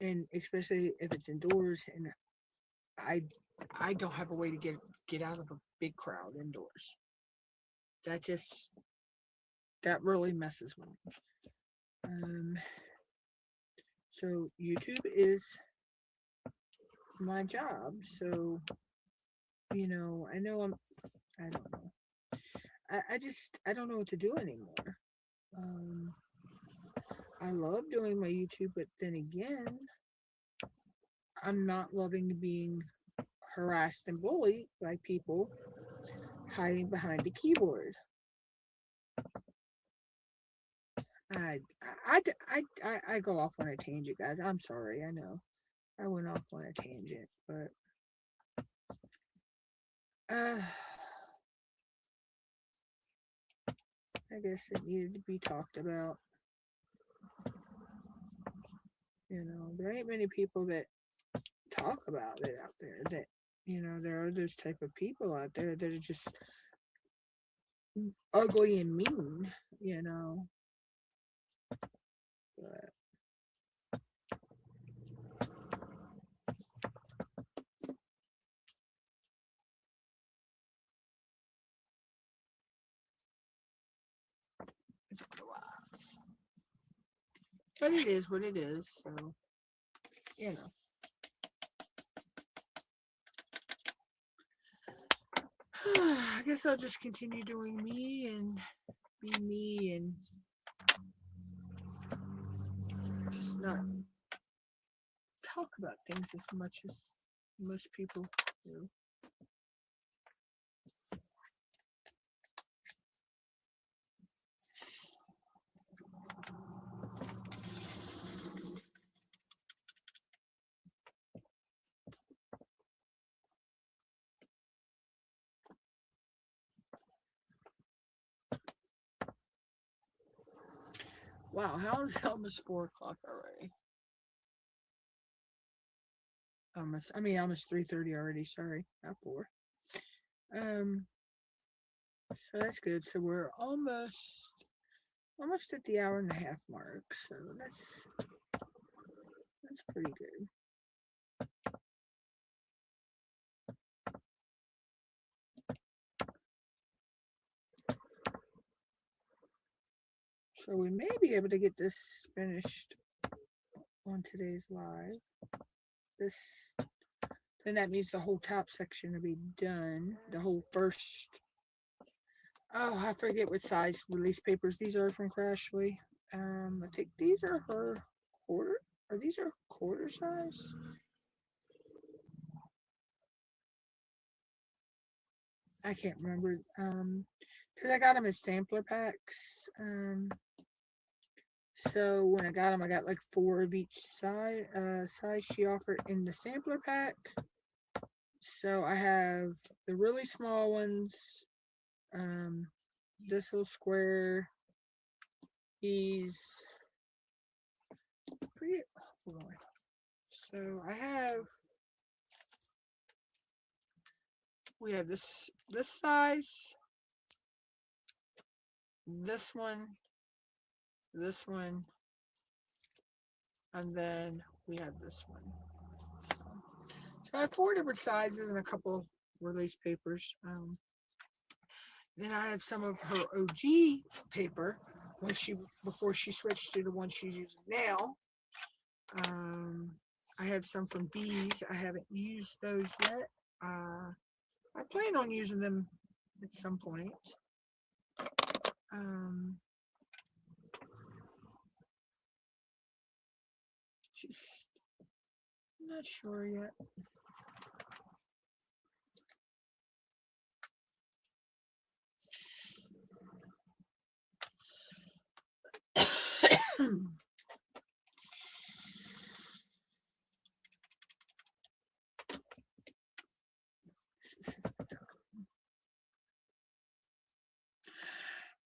And especially if it's indoors, and I don't have a way to get out of a big crowd indoors. That really messes with me. So YouTube is my job. So, I know I don't know. I don't know what to do anymore. I love doing my YouTube, but then again, I'm not loving being harassed and bullied by people hiding behind the keyboard. I go off on a tangent, guys. I'm sorry. I know I went off on a tangent, but I guess it needed to be talked about. There ain't many people that talk about it out there. That there are those type of people out there that are just ugly and mean. But But it is what it is. So, I guess I'll just continue doing me and be me and just not talk about things as much as most people do. Wow, how is it almost 4 o'clock already? Almost 3:30 already. Sorry, not 4. So that's good. So we're almost at the hour and a half mark. So that's pretty good. So we may be able to get this finished on today's live. Then that means the whole top section will be done. The whole first. Oh, I forget what size release papers these are from Crashly. I think these are her quarter. Are these her quarter size? I can't remember. Because I got them as sampler packs. So when I got them, I got like 4 of each size she offered in the sampler pack. So I have the really small ones, this little square, these, hold on. So we have this size, this one, and then we have this one. So I have 4 different sizes and a couple release papers. Then I have some of her OG paper before she switched to the one she's using now. I have some from Bees. I haven't used those yet. I plan on using them at some point. Just not sure yet.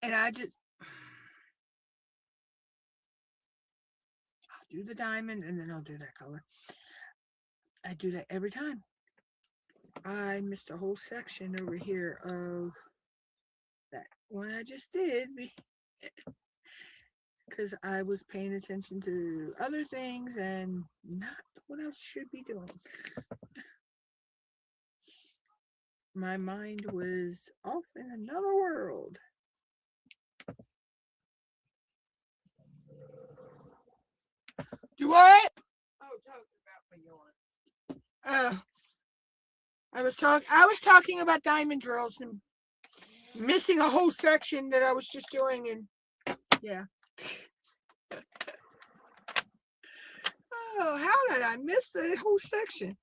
And I'll do the diamond and then I'll do that color. I do that every time. I missed a whole section over here of that one I just did because I was paying attention to other things and not what I should be doing. My mind was off in another world. Do what? Oh, talking about my yawn. I was talking about diamond drills and missing a whole section that I was just doing, and yeah. Oh, how did I missed the whole section.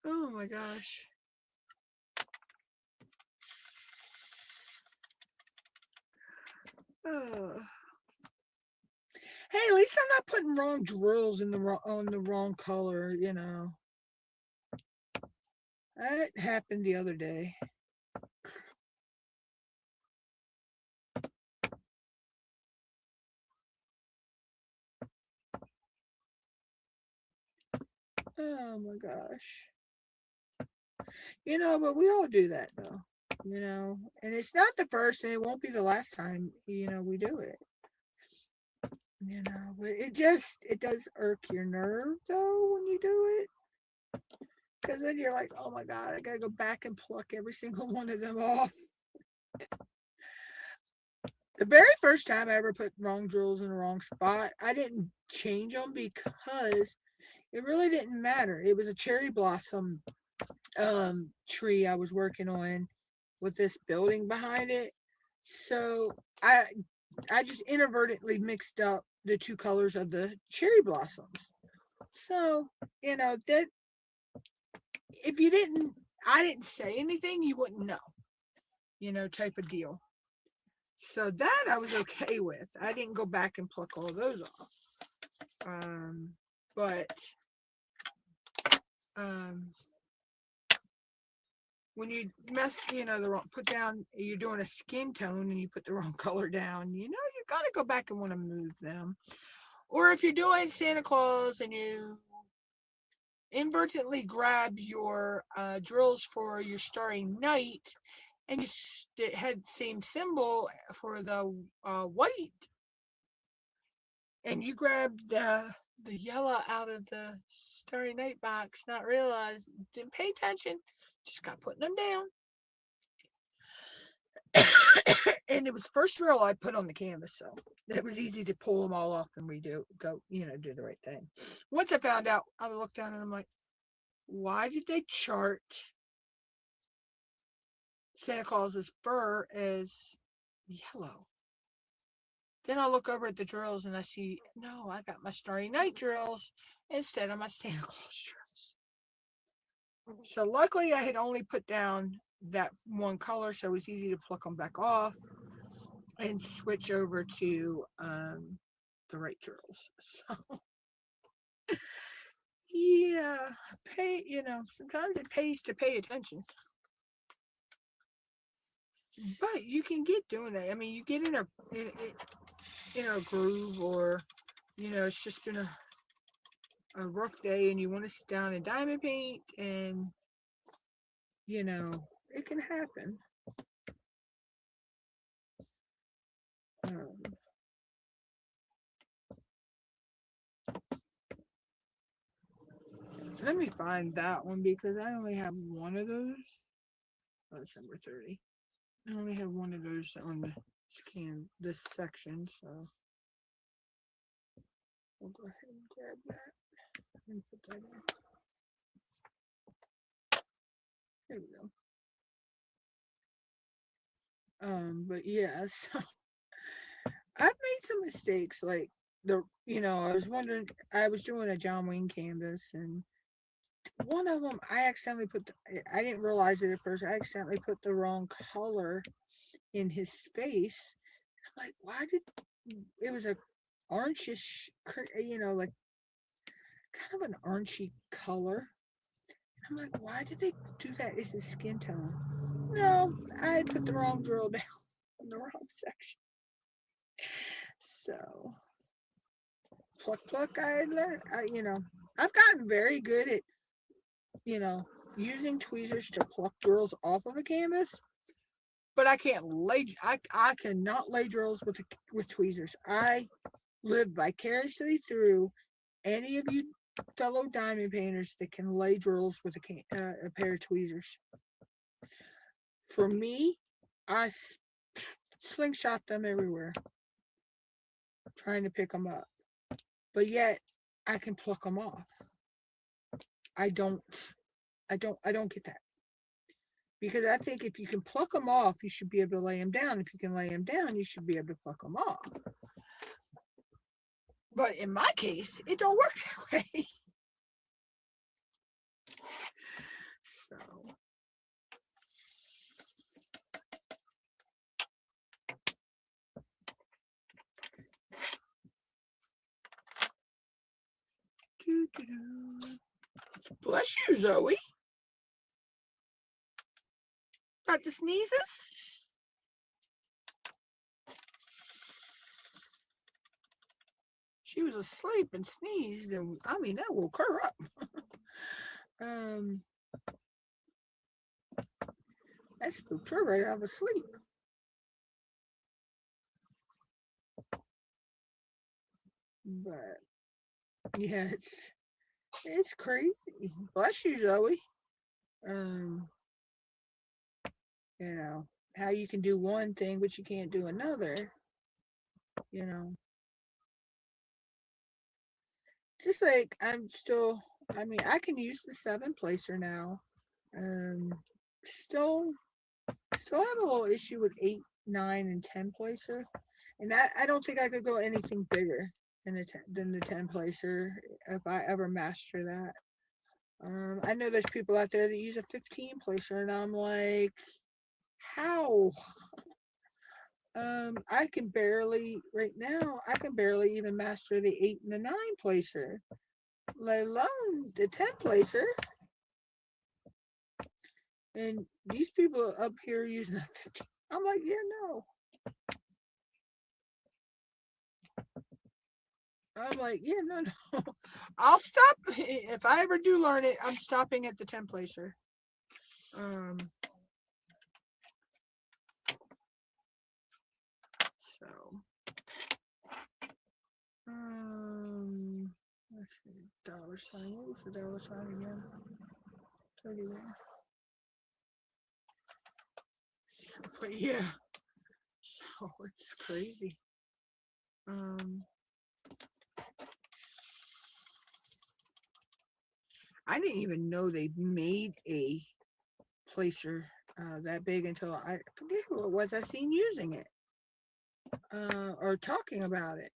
Oh my gosh. Oh. Hey, at least I'm not putting wrong drills in the on the wrong color, you know. That happened the other day. Oh my gosh. You know, but we all do that though. You know, and it's not the first and it won't be the last time, you know, we do it. You know, but it does irk your nerve though when you do it. Because then you're like, oh my God, I gotta go back and pluck every single one of them off. The very first time I ever put wrong drills in the wrong spot, I didn't change them because it really didn't matter. It was a cherry blossom tree I was working on with this building behind it. So I just inadvertently mixed up the two colors of the cherry blossoms. So, you know, that if I didn't say anything, you wouldn't know, you know, type of deal. So that I was okay with. I didn't go back and pluck all those off. But when you you know, the wrong, put down, you're doing a skin tone and you put the wrong color down, you know, you got to go back and want to move them. Or if you're doing Santa Claus and you inadvertently grab your drills for your Starry Night and it had the same symbol for the white, and you grabbed the yellow out of the Starry Night box, not realize, didn't pay attention, just got putting them down. And it was the first drill I put on the canvas, so it was easy to pull them all off and do the right thing. Once I found out, I looked down and I'm like, why did they chart Santa Claus's fur as yellow? Then I look over at the drills and I see, no, I got my Starry Night drills instead of my Santa Claus drills. So luckily I had only put down that one color, so it was easy to pluck them back off and switch over to the right drills. So yeah, sometimes it pays to pay attention. But you can get doing it. I mean, you get in a groove, or it's just been a rough day and you want to sit down and diamond paint, and it can happen. Let me find that one because I only have one of those. Oh, it's number 30. I only have one of those on this section, so we'll go ahead and grab that and put that in. There we go. But yeah, so I've made some mistakes, like I was wondering, I was doing a John Wayne canvas, and one of them I accidentally I didn't realize it at first, I accidentally put the wrong color in his face. I'm like, why did it was a orangish, like kind of an orangey color. I'm like, why did they do that? It's his skin tone. No, I put the wrong drill down in the wrong section. So pluck. I learned. I've gotten very good at using tweezers to pluck drills off of a canvas. But I can't lay. I cannot lay drills with tweezers. I live vicariously through any of you fellow diamond painters that can lay drills with a pair of tweezers. For me, I slingshot them everywhere, trying to pick them up, but yet I can pluck them off. I don't get that, because I think if you can pluck them off, you should be able to lay them down. If you can lay them down, you should be able to pluck them off. But in my case, it don't work that way. So. Bless you, Zoe. Got the sneezes? She was asleep and sneezed, and I mean that woke her up. That spooked her right out of sleep. But yeah, it's crazy. Bless you, Zoe. You know, how you can do one thing but you can't do another. You know. Just like I mean, I can use the 7 placer now. Still have a little issue with 8, 9, and 10 placer. And that I don't think I could go anything bigger than the 10 placer if I ever master that. I know there's people out there that use a 15 placer, and I'm like, how? I can barely even master the 8 and the 9 placer, let alone the 10 placer. And these people up here using a 15. I'm like, yeah, no. I'm like, yeah, no. I'll stop. If I ever do learn it, I'm stopping at the 10 placer. Let's see, dollar sign. What was the dollar sign again? 31. But yeah, so it's crazy. I didn't even know they made a placer that big until I forget who it was I seen using it or talking about it.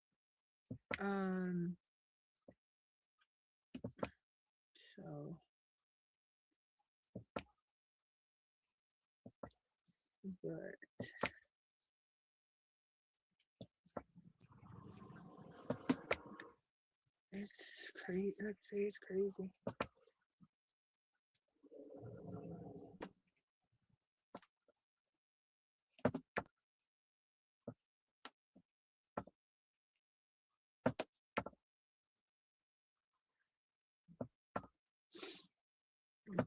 So but it's crazy. I'd say it's crazy.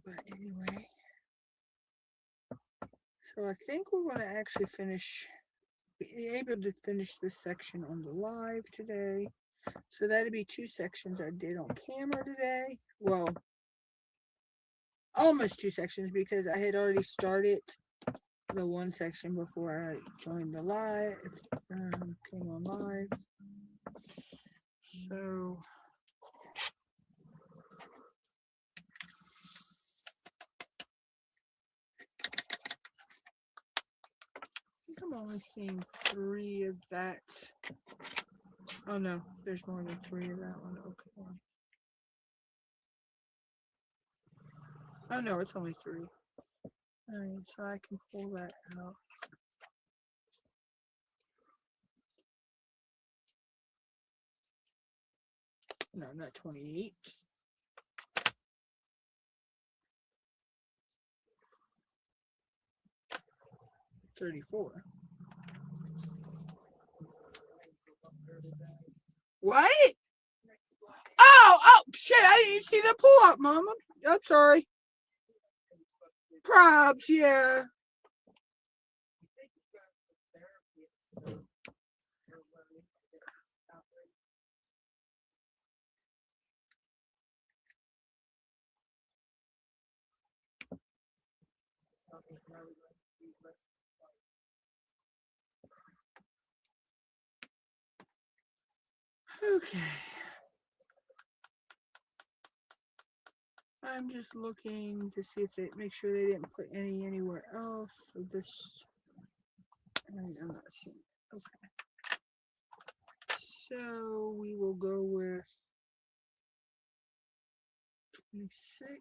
But anyway, so I think we're going to actually be able to finish this section on the live today. So that'd be 2 sections I did on camera today. Well, almost 2 sections because I had already started the 1 section before I joined the live, came on live. So I'm only seeing 3 of that. Oh no, there's more than 3 of that one. Okay. Oh no, it's only 3. Alright, so I can pull that out. No, not 28. 34. What? Oh, shit, I didn't even see the pull up, Mama. I'm sorry. Props, yeah. Okay. I'm just looking to see if they make sure they didn't put anywhere else. So this, I'm not seeing. Okay. So we will go with 26.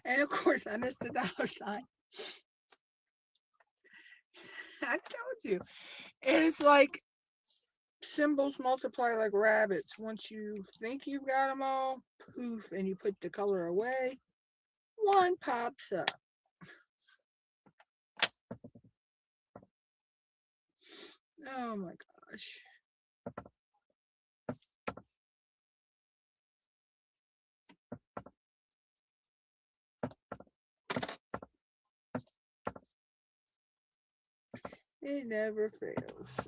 And of course, I missed the dollar sign. I told you. And it's like symbols multiply like rabbits. Once you think you've got them all, poof, and you put the color away, one pops up. Oh my gosh. It never fails.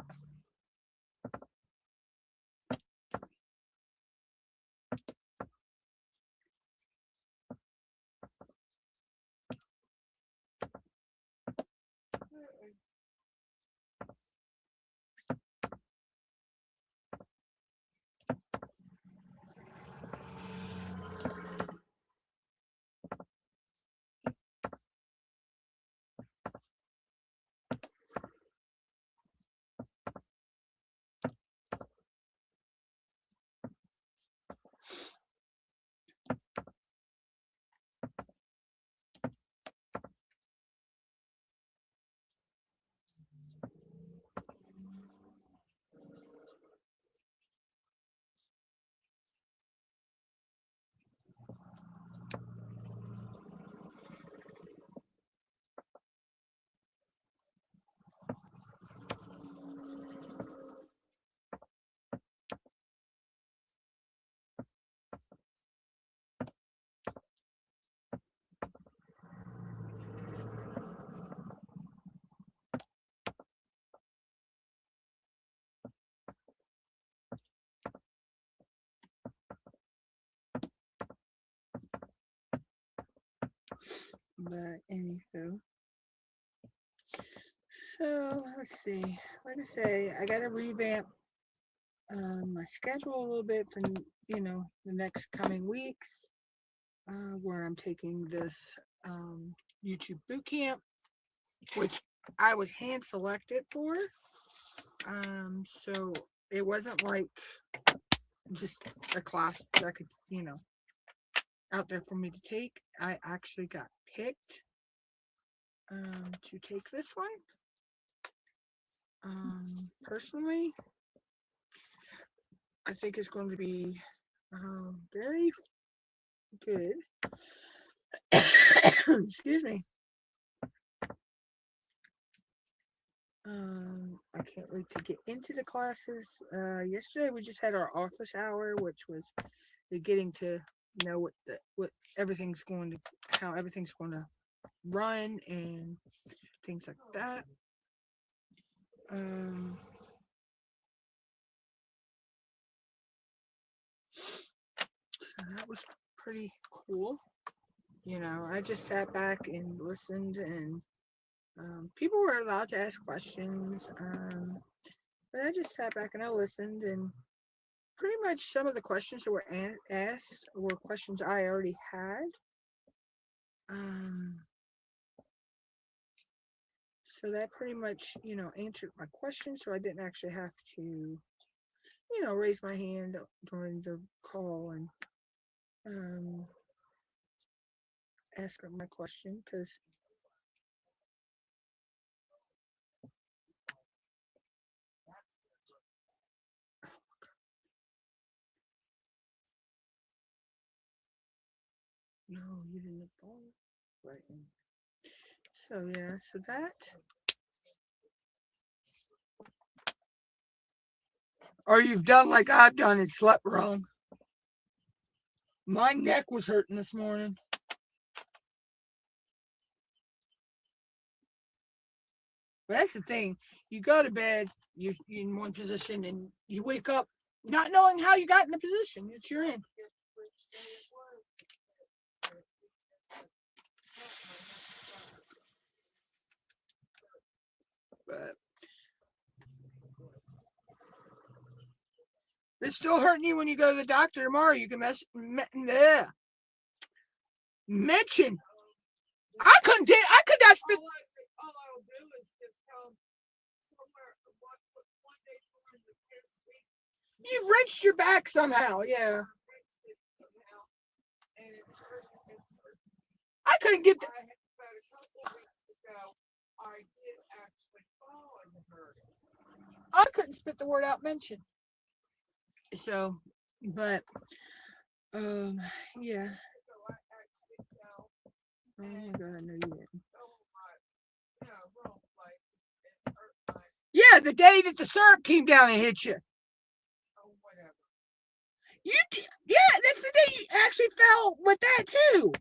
But anywho, so let's see. Like I say, I got to revamp my schedule a little bit for the next coming weeks, where I'm taking this YouTube boot camp, which I was hand selected for. So it wasn't like just a class that I could, out there for me to take. I actually got picked to take this one. Personally, I think it's going to be very good. Excuse me. I can't wait to get into the classes. Yesterday we just had our office hour, which was getting to know what everything's going to, how everything's going to run and things like that. So that was pretty cool. I just sat back and listened, and people were allowed to ask questions. But I just sat back and I listened, and pretty much some of the questions that were asked were questions I already had. So that pretty much, answered my question. So I didn't actually have to, raise my hand during the call and ask her my question, because no, you didn't fall right in. So yeah, so that. Or you've done like I've done and slept wrong. My neck was hurting this morning. But that's the thing. You go to bed, you're in one position, and you wake up not knowing how you got in the position that you're in. But it's still hurting you when you go to the doctor tomorrow. You can mention. I could not spend. All I'll do is just come somewhere one day during the past week. You've wrenched your back somehow, yeah. I couldn't get the. About a couple of weeks ago, I did actually fall and hurt. I couldn't spit the word out mention. So, but yeah. Oh my god, no you didn't. Yeah, the day that the syrup came down and hit you. You did, yeah, that's the day you actually fell with that too.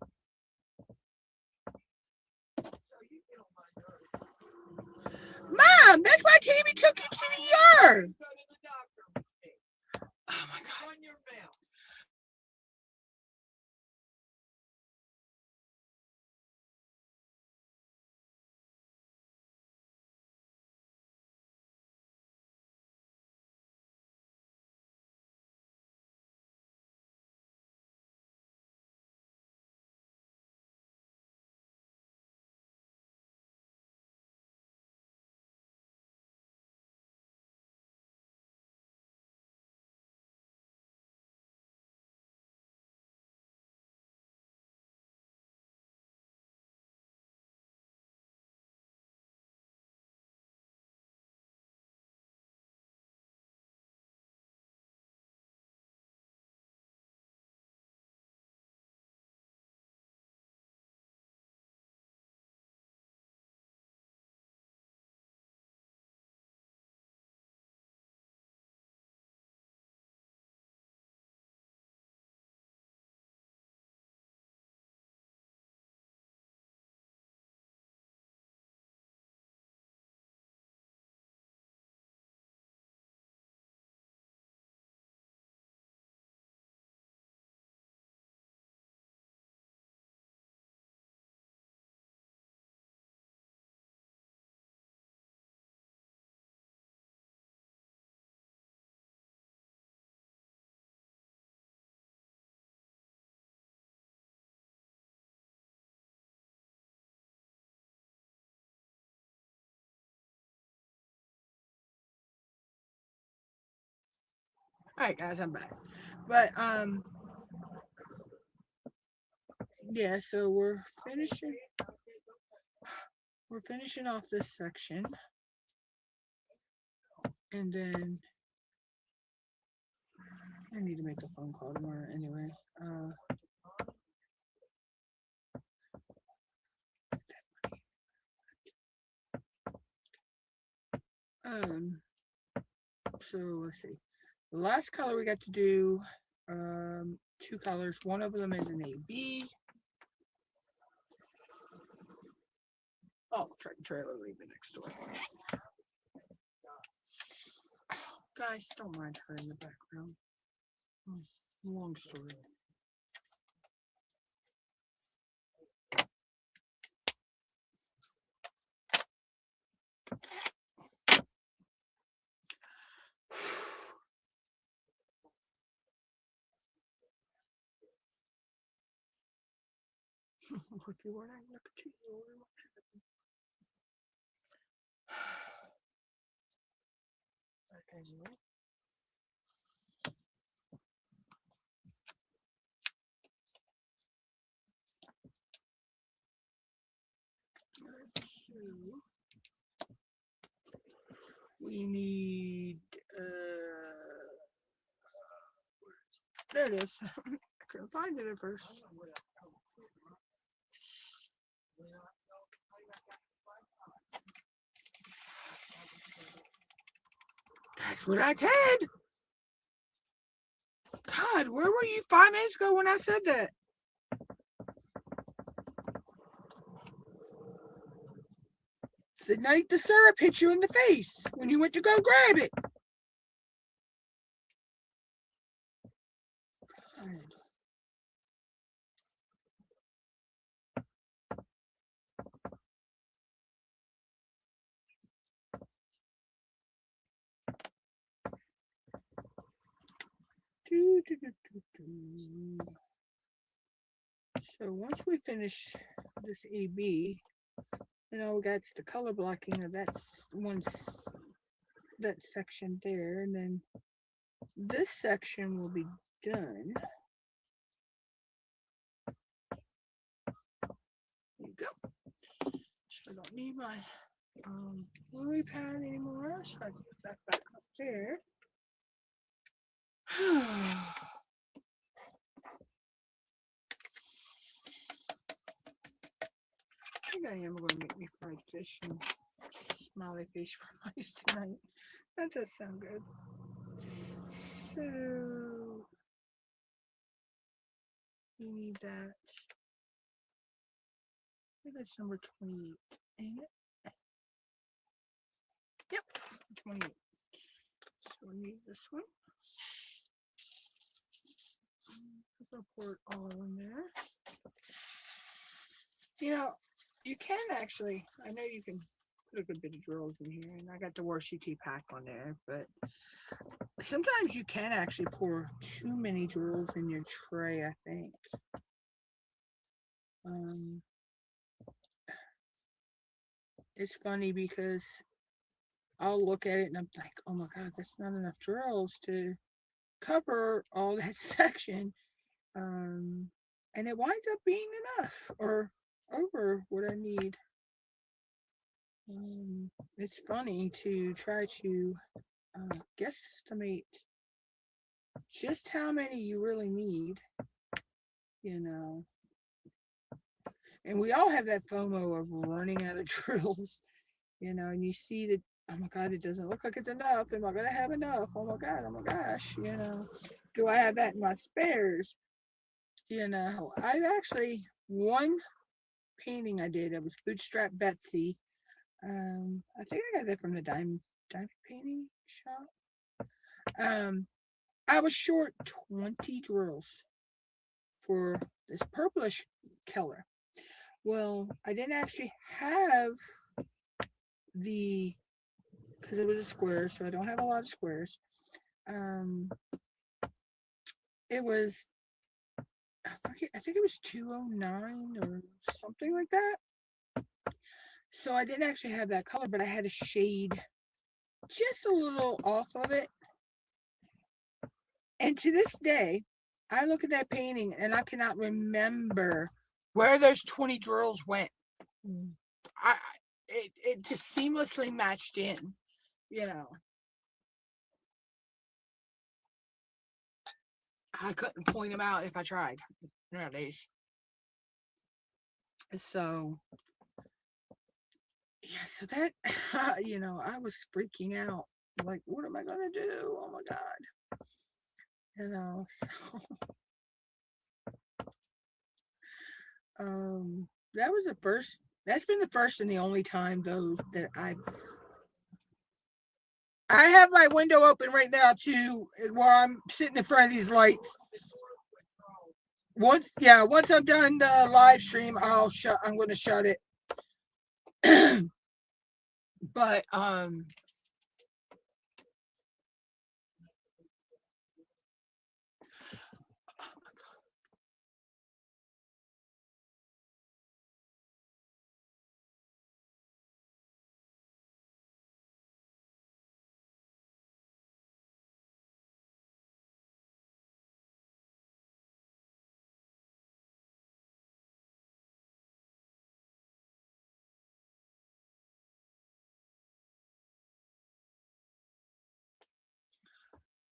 Mom, that's why Tammy took you to the ER. Oh my god. All right, guys, I'm back. But yeah, so we're finishing off this section. And then I need to make a phone call tomorrow anyway. So let's see. The last color we got to do two colors. One of them is an AB. Oh, trailer leaving next door. Guys, don't mind her in the background. Long story. Look at what I look at you. Okay, so we need there it is. I couldn't find it at first. That's what I said. God, where were you 5 minutes ago when I said that? The night the syrup hit you in the face when you went to go grab it. God. So once we finish this AB, that's the color blocking of that section there, and then this section will be done. There you go. So I don't need my lily pad anymore, so I can put that back up there. I think I am going to make me fried fish and smiley fish for rice tonight. That does sound good. So we need that. I think that's number 28. Ain't it? Yep, 28. So we need this one. I'll pour it all in there. You can actually, I know you can put a good bit of drills in here, and I got the washi tea pack on there, but sometimes you can actually pour too many drills in your tray, I think. It's funny because I'll look at it and I'm like, oh my God, that's not enough drills to cover all that section. And it winds up being enough or over what I need. It's funny to try to guesstimate just how many you really need, and we all have that FOMO of running out of drills, and you see that, oh my God, it doesn't look like it's enough. Am I going to have enough? Oh my God, oh my gosh, do I have that in my spares? I've actually, one painting I did, it was Bootstrap Betsy. I think I got that from the Diamond Painting Shop. I was short 20 drills for this purplish color. Well, I didn't actually have because it was a square, so I don't have a lot of squares. It was, I think it was 209 or something like that. So I didn't actually have that color, but I had a shade just a little off of it. And to this day, I look at that painting and I cannot remember where those 20 drills went. It just seamlessly matched in, I couldn't point them out if I tried nowadays. So, yeah, so that, I was freaking out. Like, what am I going to do? Oh my God. So, that was the first, that's been the first and the only time, though, that I have my window open right now, too, while I'm sitting in front of these lights. Once I'm done the live stream, I'm going to shut it. But,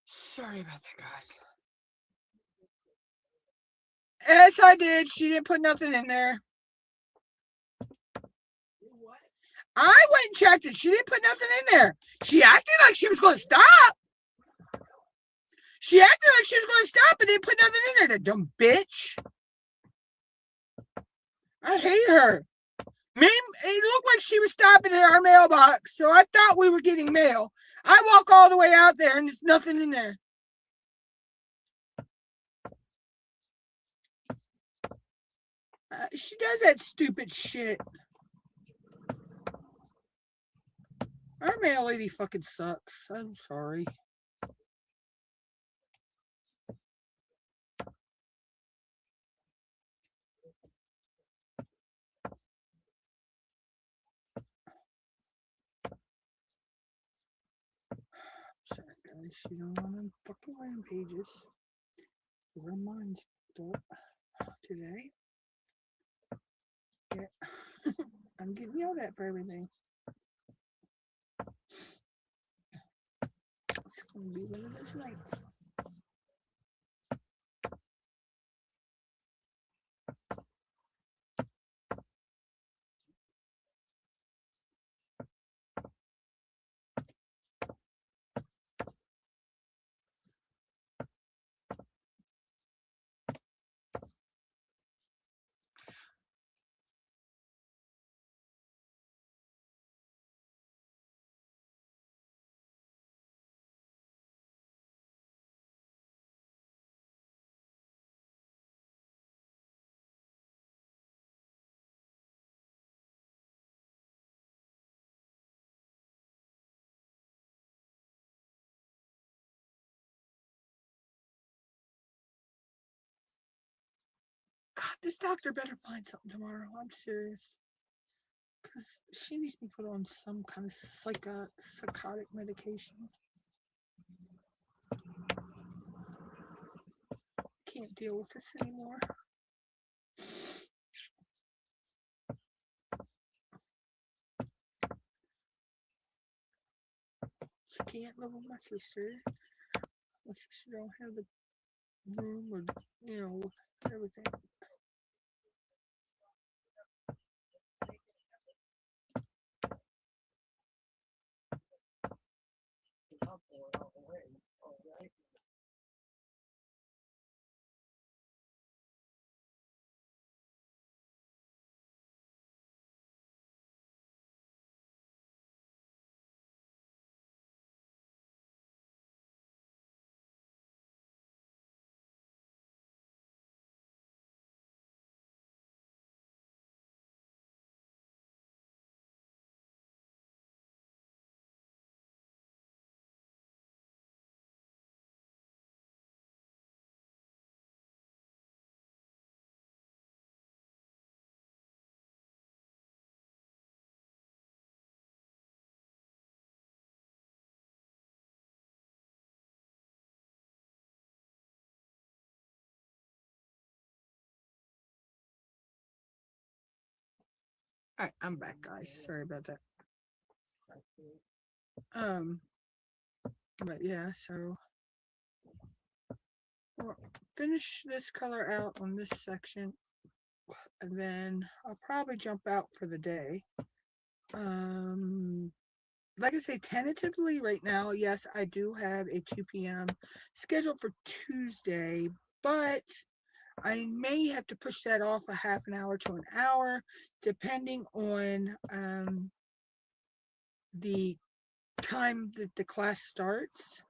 sorry about that, guys. Yes, I did. She didn't put nothing in there. I went and checked it. She didn't put nothing in there. She acted like she was going to stop. She acted like she was going to stop and then put nothing in there. That dumb bitch. I hate her. It looked like she was stopping at our mailbox, so I thought we were getting mail. I walk all the way out there and there's nothing in there. She does that stupid shit. Our mail lady fucking sucks. I'm sorry. Sorry, guys. She don't want them fucking rampages. Her mind's fucked up today. Yeah. I'm getting yelled at for everything. It's going to be one of those nights. God, this doctor better find something tomorrow. I'm serious. Because she needs to be put on some kind of psychotic medication. Can't deal with this anymore. She can't live with my sister. My sister don't have the room or, everything. All right, I'm back, guys. Sorry about that. But yeah, so we'll finish this color out on this section, and then I'll probably jump out for the day. Like I say, tentatively right now, yes, I do have a 2 p.m. scheduled for Tuesday, but I may have to push that off a half an hour to an hour, depending on the time that the class starts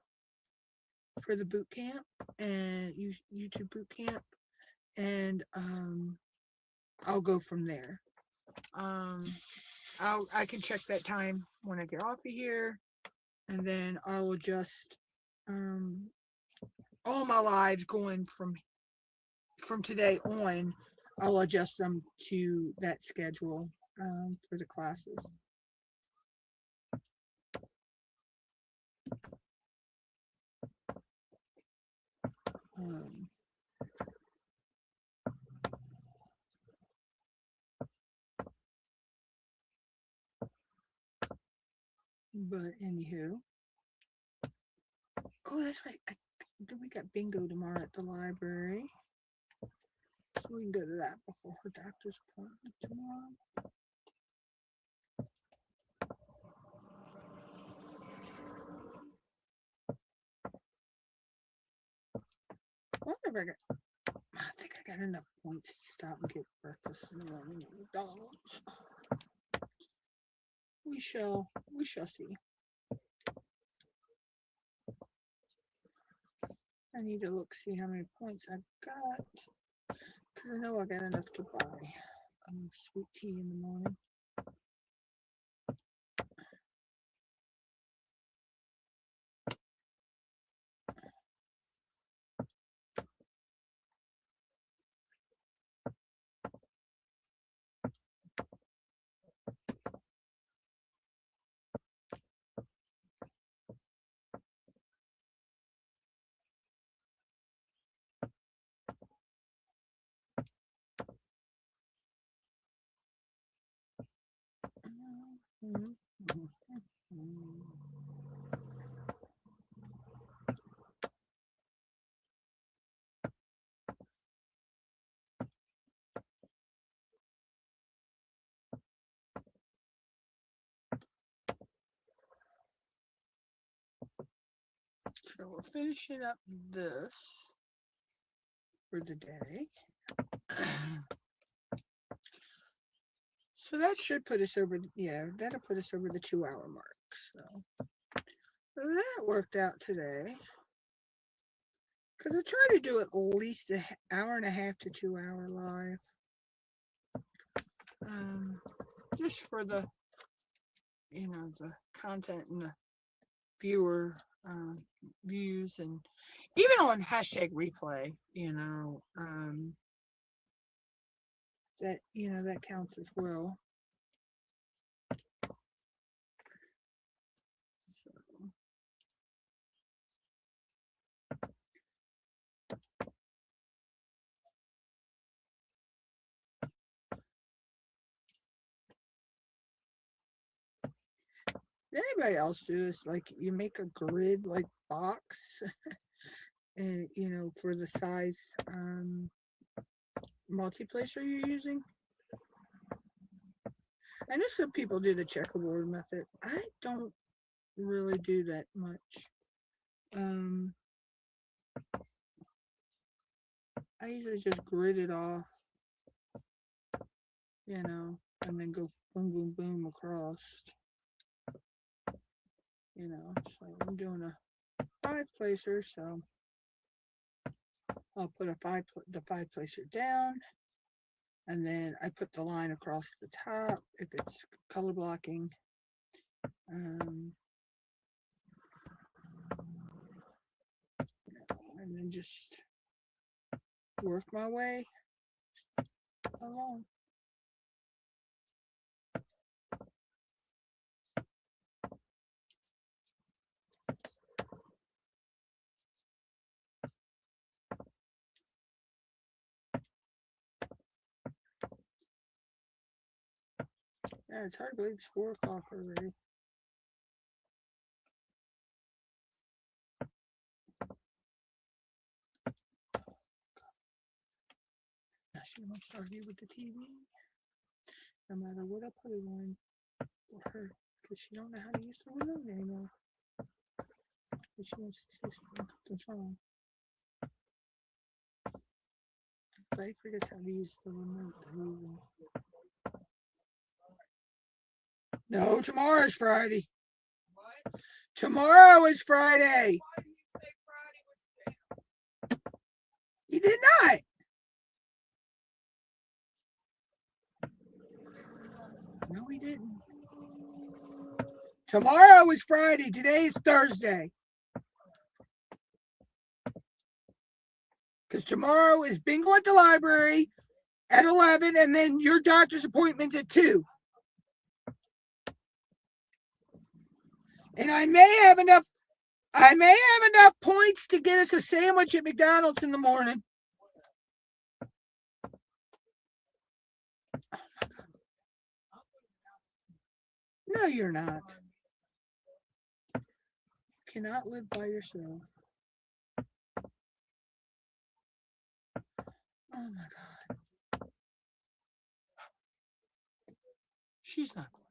for the boot camp and YouTube boot camp, and I'll go from there. I can check that time when I get off of here, and then I'll adjust all my lives going from today on. I'll adjust them to that schedule for the classes. But anywho, oh, that's right. We got bingo tomorrow at the library, so we can go to that before her doctor's appointment tomorrow. if I think I got enough points to stop and get breakfast in the morning at McDonald's. We shall see. I need to see how many points I've got, because I know I got enough to buy sweet tea in the morning. So we're finishing up this for the day. So that should put us over, that'll put us over the 2-hour mark. So that worked out today. Because I try to do at least an hour and a half to 2-hour live. Just for the, the content and the viewer views, and even on #replay, that that counts as well. Anybody else do this? Like, you make a grid like box and for the size multiplacer you're using. I know some people do the checkerboard method. I don't really do that much. I usually just grid it off, and then go boom, boom, boom across. So I'm doing a 5-placer, so I'll put the 5-placer down, and then I put the line across the top if it's color blocking. And then just work my way along. Yeah, it's hard to believe it's 4 o'clock already. Now she wants to argue with the TV. No matter what I put it on for her, because she don't know how to use the remote anymore. But she wants to say something's wrong. But I forget how to use the remote. No, tomorrow is Friday. What? Tomorrow is Friday. Why did you say Friday was today? You did not. No, he didn't. Tomorrow is Friday. Today is Thursday. Because tomorrow is bingo at the library at 11, and then your doctor's appointment's at 2. And I may have enough points to get us a sandwich at McDonald's in the morning. No, you're not. You cannot live by yourself. Oh my God. She's not going.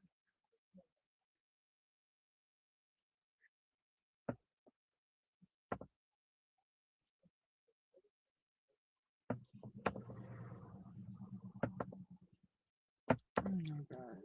Oh, God.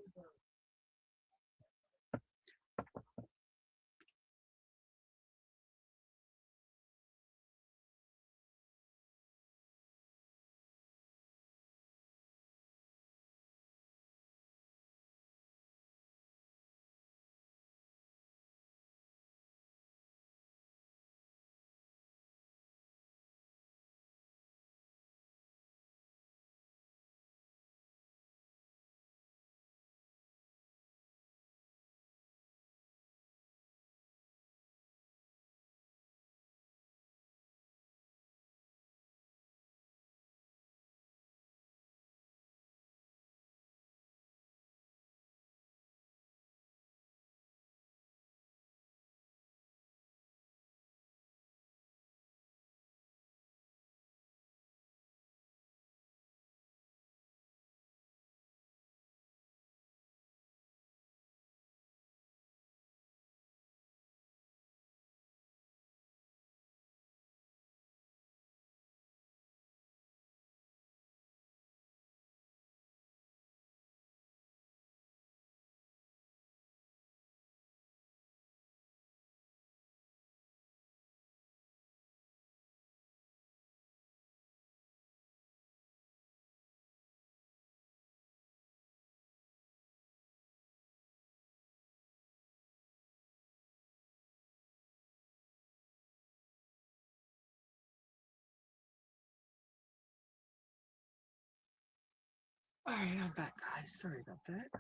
All right, I'm back, guys. Sorry about that.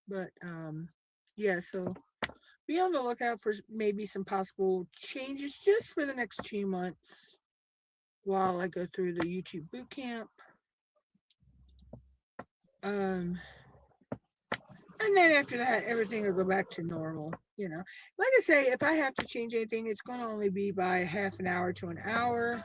But yeah, so be on the lookout for maybe some possible changes just for the next 2 months while I go through the YouTube boot camp. And then after that, everything will go back to normal. You know, like I say, if I have to change anything, it's going to only be by half an hour to an hour.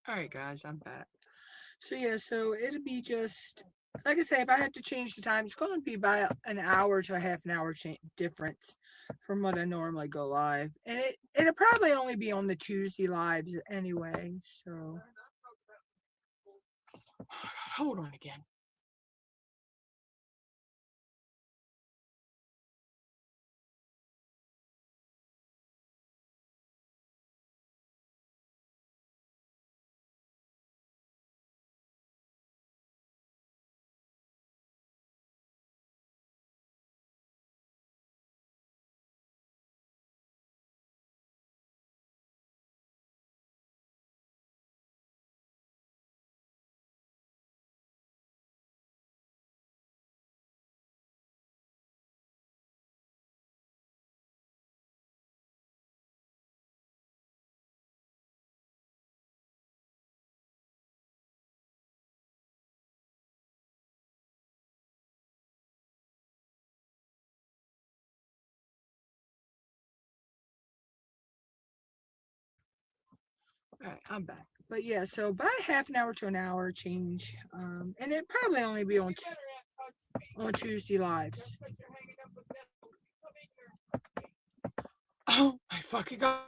All right, guys, I'm back. So yeah, so it'll be just like I say, if I have to change the time, it's going to be by an hour to a half an hour difference from what I normally go live, and it'll probably only be on the Tuesday lives anyway. So hold on again. All right, I'm back. But yeah, so by half an hour to an hour change, and it probably only be on Tuesday lives. Oh my fucking god!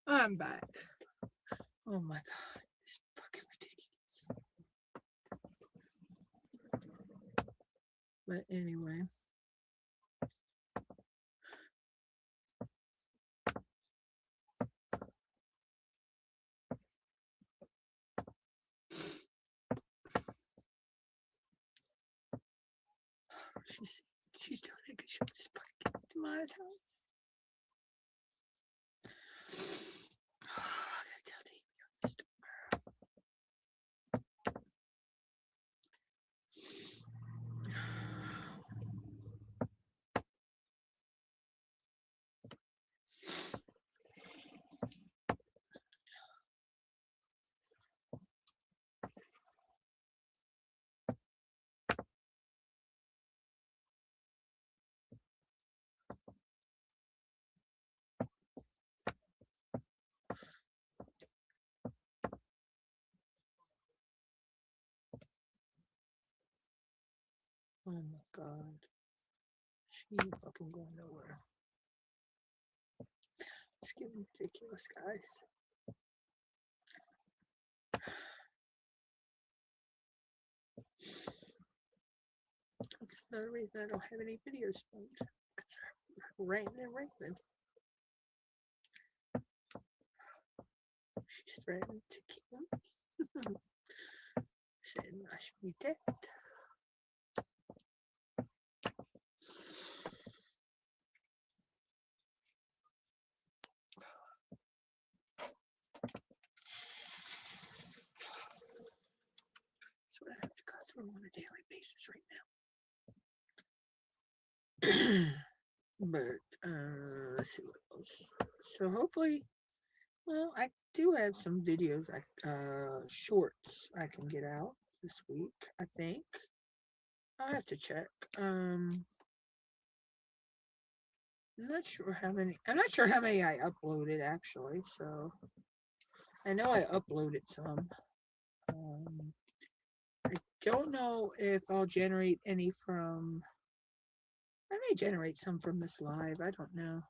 I'm back. Oh my god, it's fucking ridiculous. But anyway. She's doing it because she was fucking demonetized. I gotta tell Davey this. Oh my god. She ain't fucking going nowhere. It's getting ridiculous, guys. That's another reason I don't have any videos filmed. Because I'm ranting and raving. She's threatening to kill me. Saying I should be dead. That's what I have to go through on a daily basis right now. But let's see what else. So hopefully, well, I do have some videos, shorts I can get out this week. I think I'll have to check. I'm not sure how many. I'm not sure how many I uploaded actually. So I know I uploaded some. I don't know if I'll generate any from. I may generate some from this live. I don't know.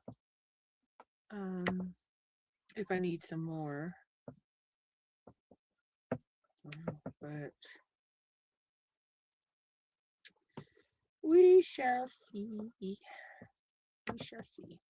If I need some more. But we shall see. We shall see.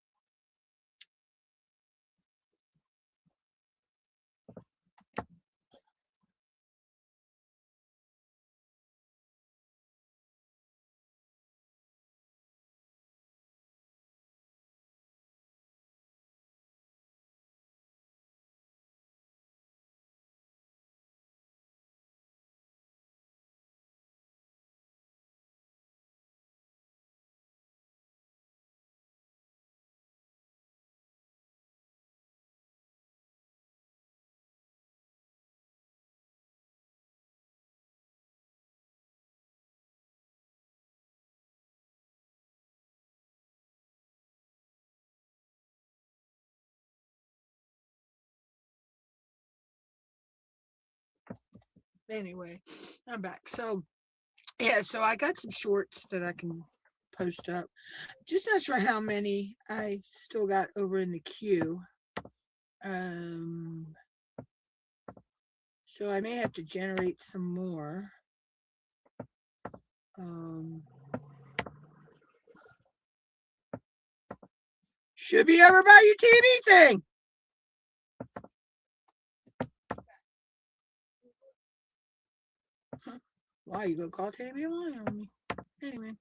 Anyway, I'm back. So yeah, so I got some shorts that I can post up. Just not sure how many I still got over in the queue. Um, so I may have to generate some more. Um, should be over by your TV thing. Huh. Why you gonna call Tammy a lie on me? Anyway.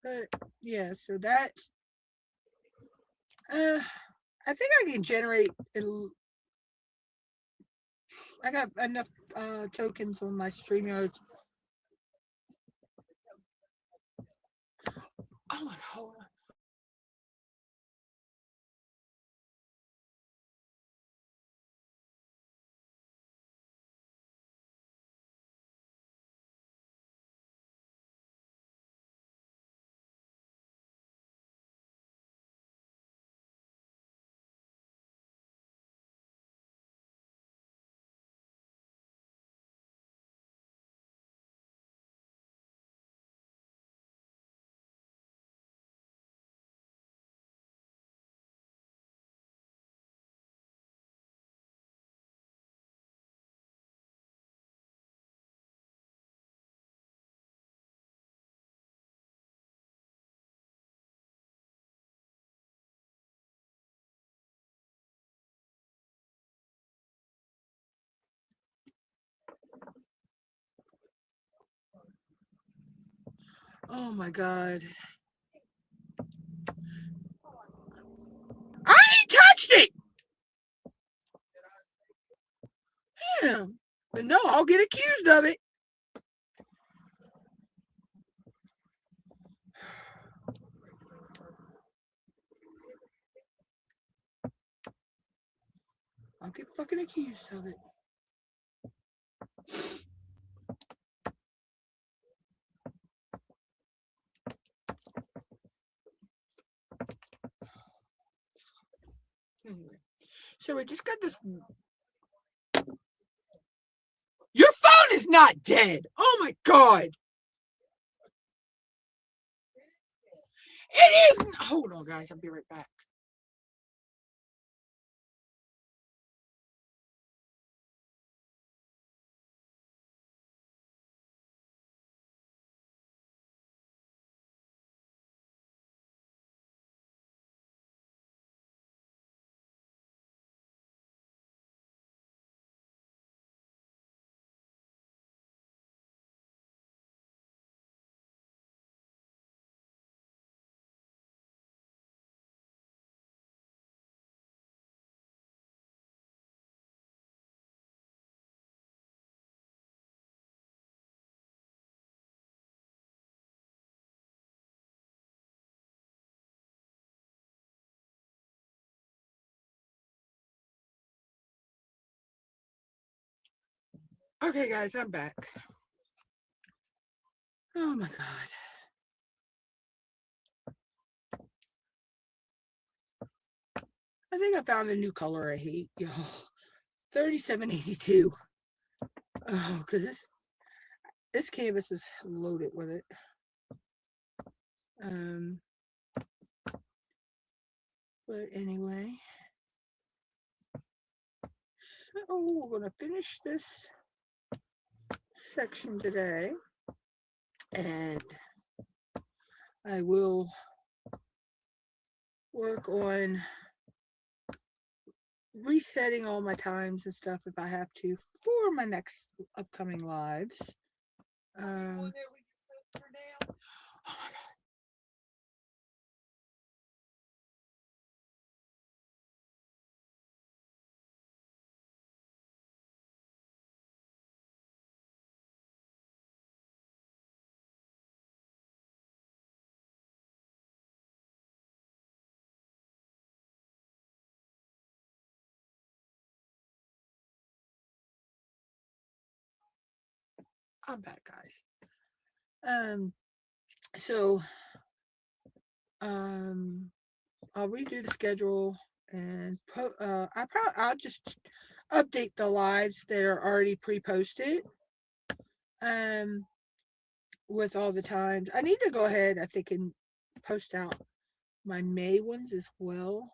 But yeah, so that I think I can generate I got enough tokens on my StreamYard. Oh my god. Oh my god. I ain't touched it! Yeah. But no, I'll get accused of it. I'll get fucking accused of it. Anyway. So we just got this. Your phone is not dead. Oh my god. It isn't. Hold on, guys. I'll be right back. Okay, guys, I'm back. Oh my god. I think I found a new color I hate, y'all. 3782. Oh, because this canvas is loaded with it. But anyway. So we're gonna finish this section today. And I will work on resetting all my times and stuff if I have to for my next upcoming lives. Oh my god. I'm back, guys. So I'll redo the schedule and I'll just update the lives that are already pre-posted. Um, with all the times, I need to go ahead. I think and post out my May ones as well.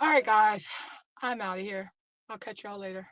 All right, guys, I'm out of here. I'll catch y'all later.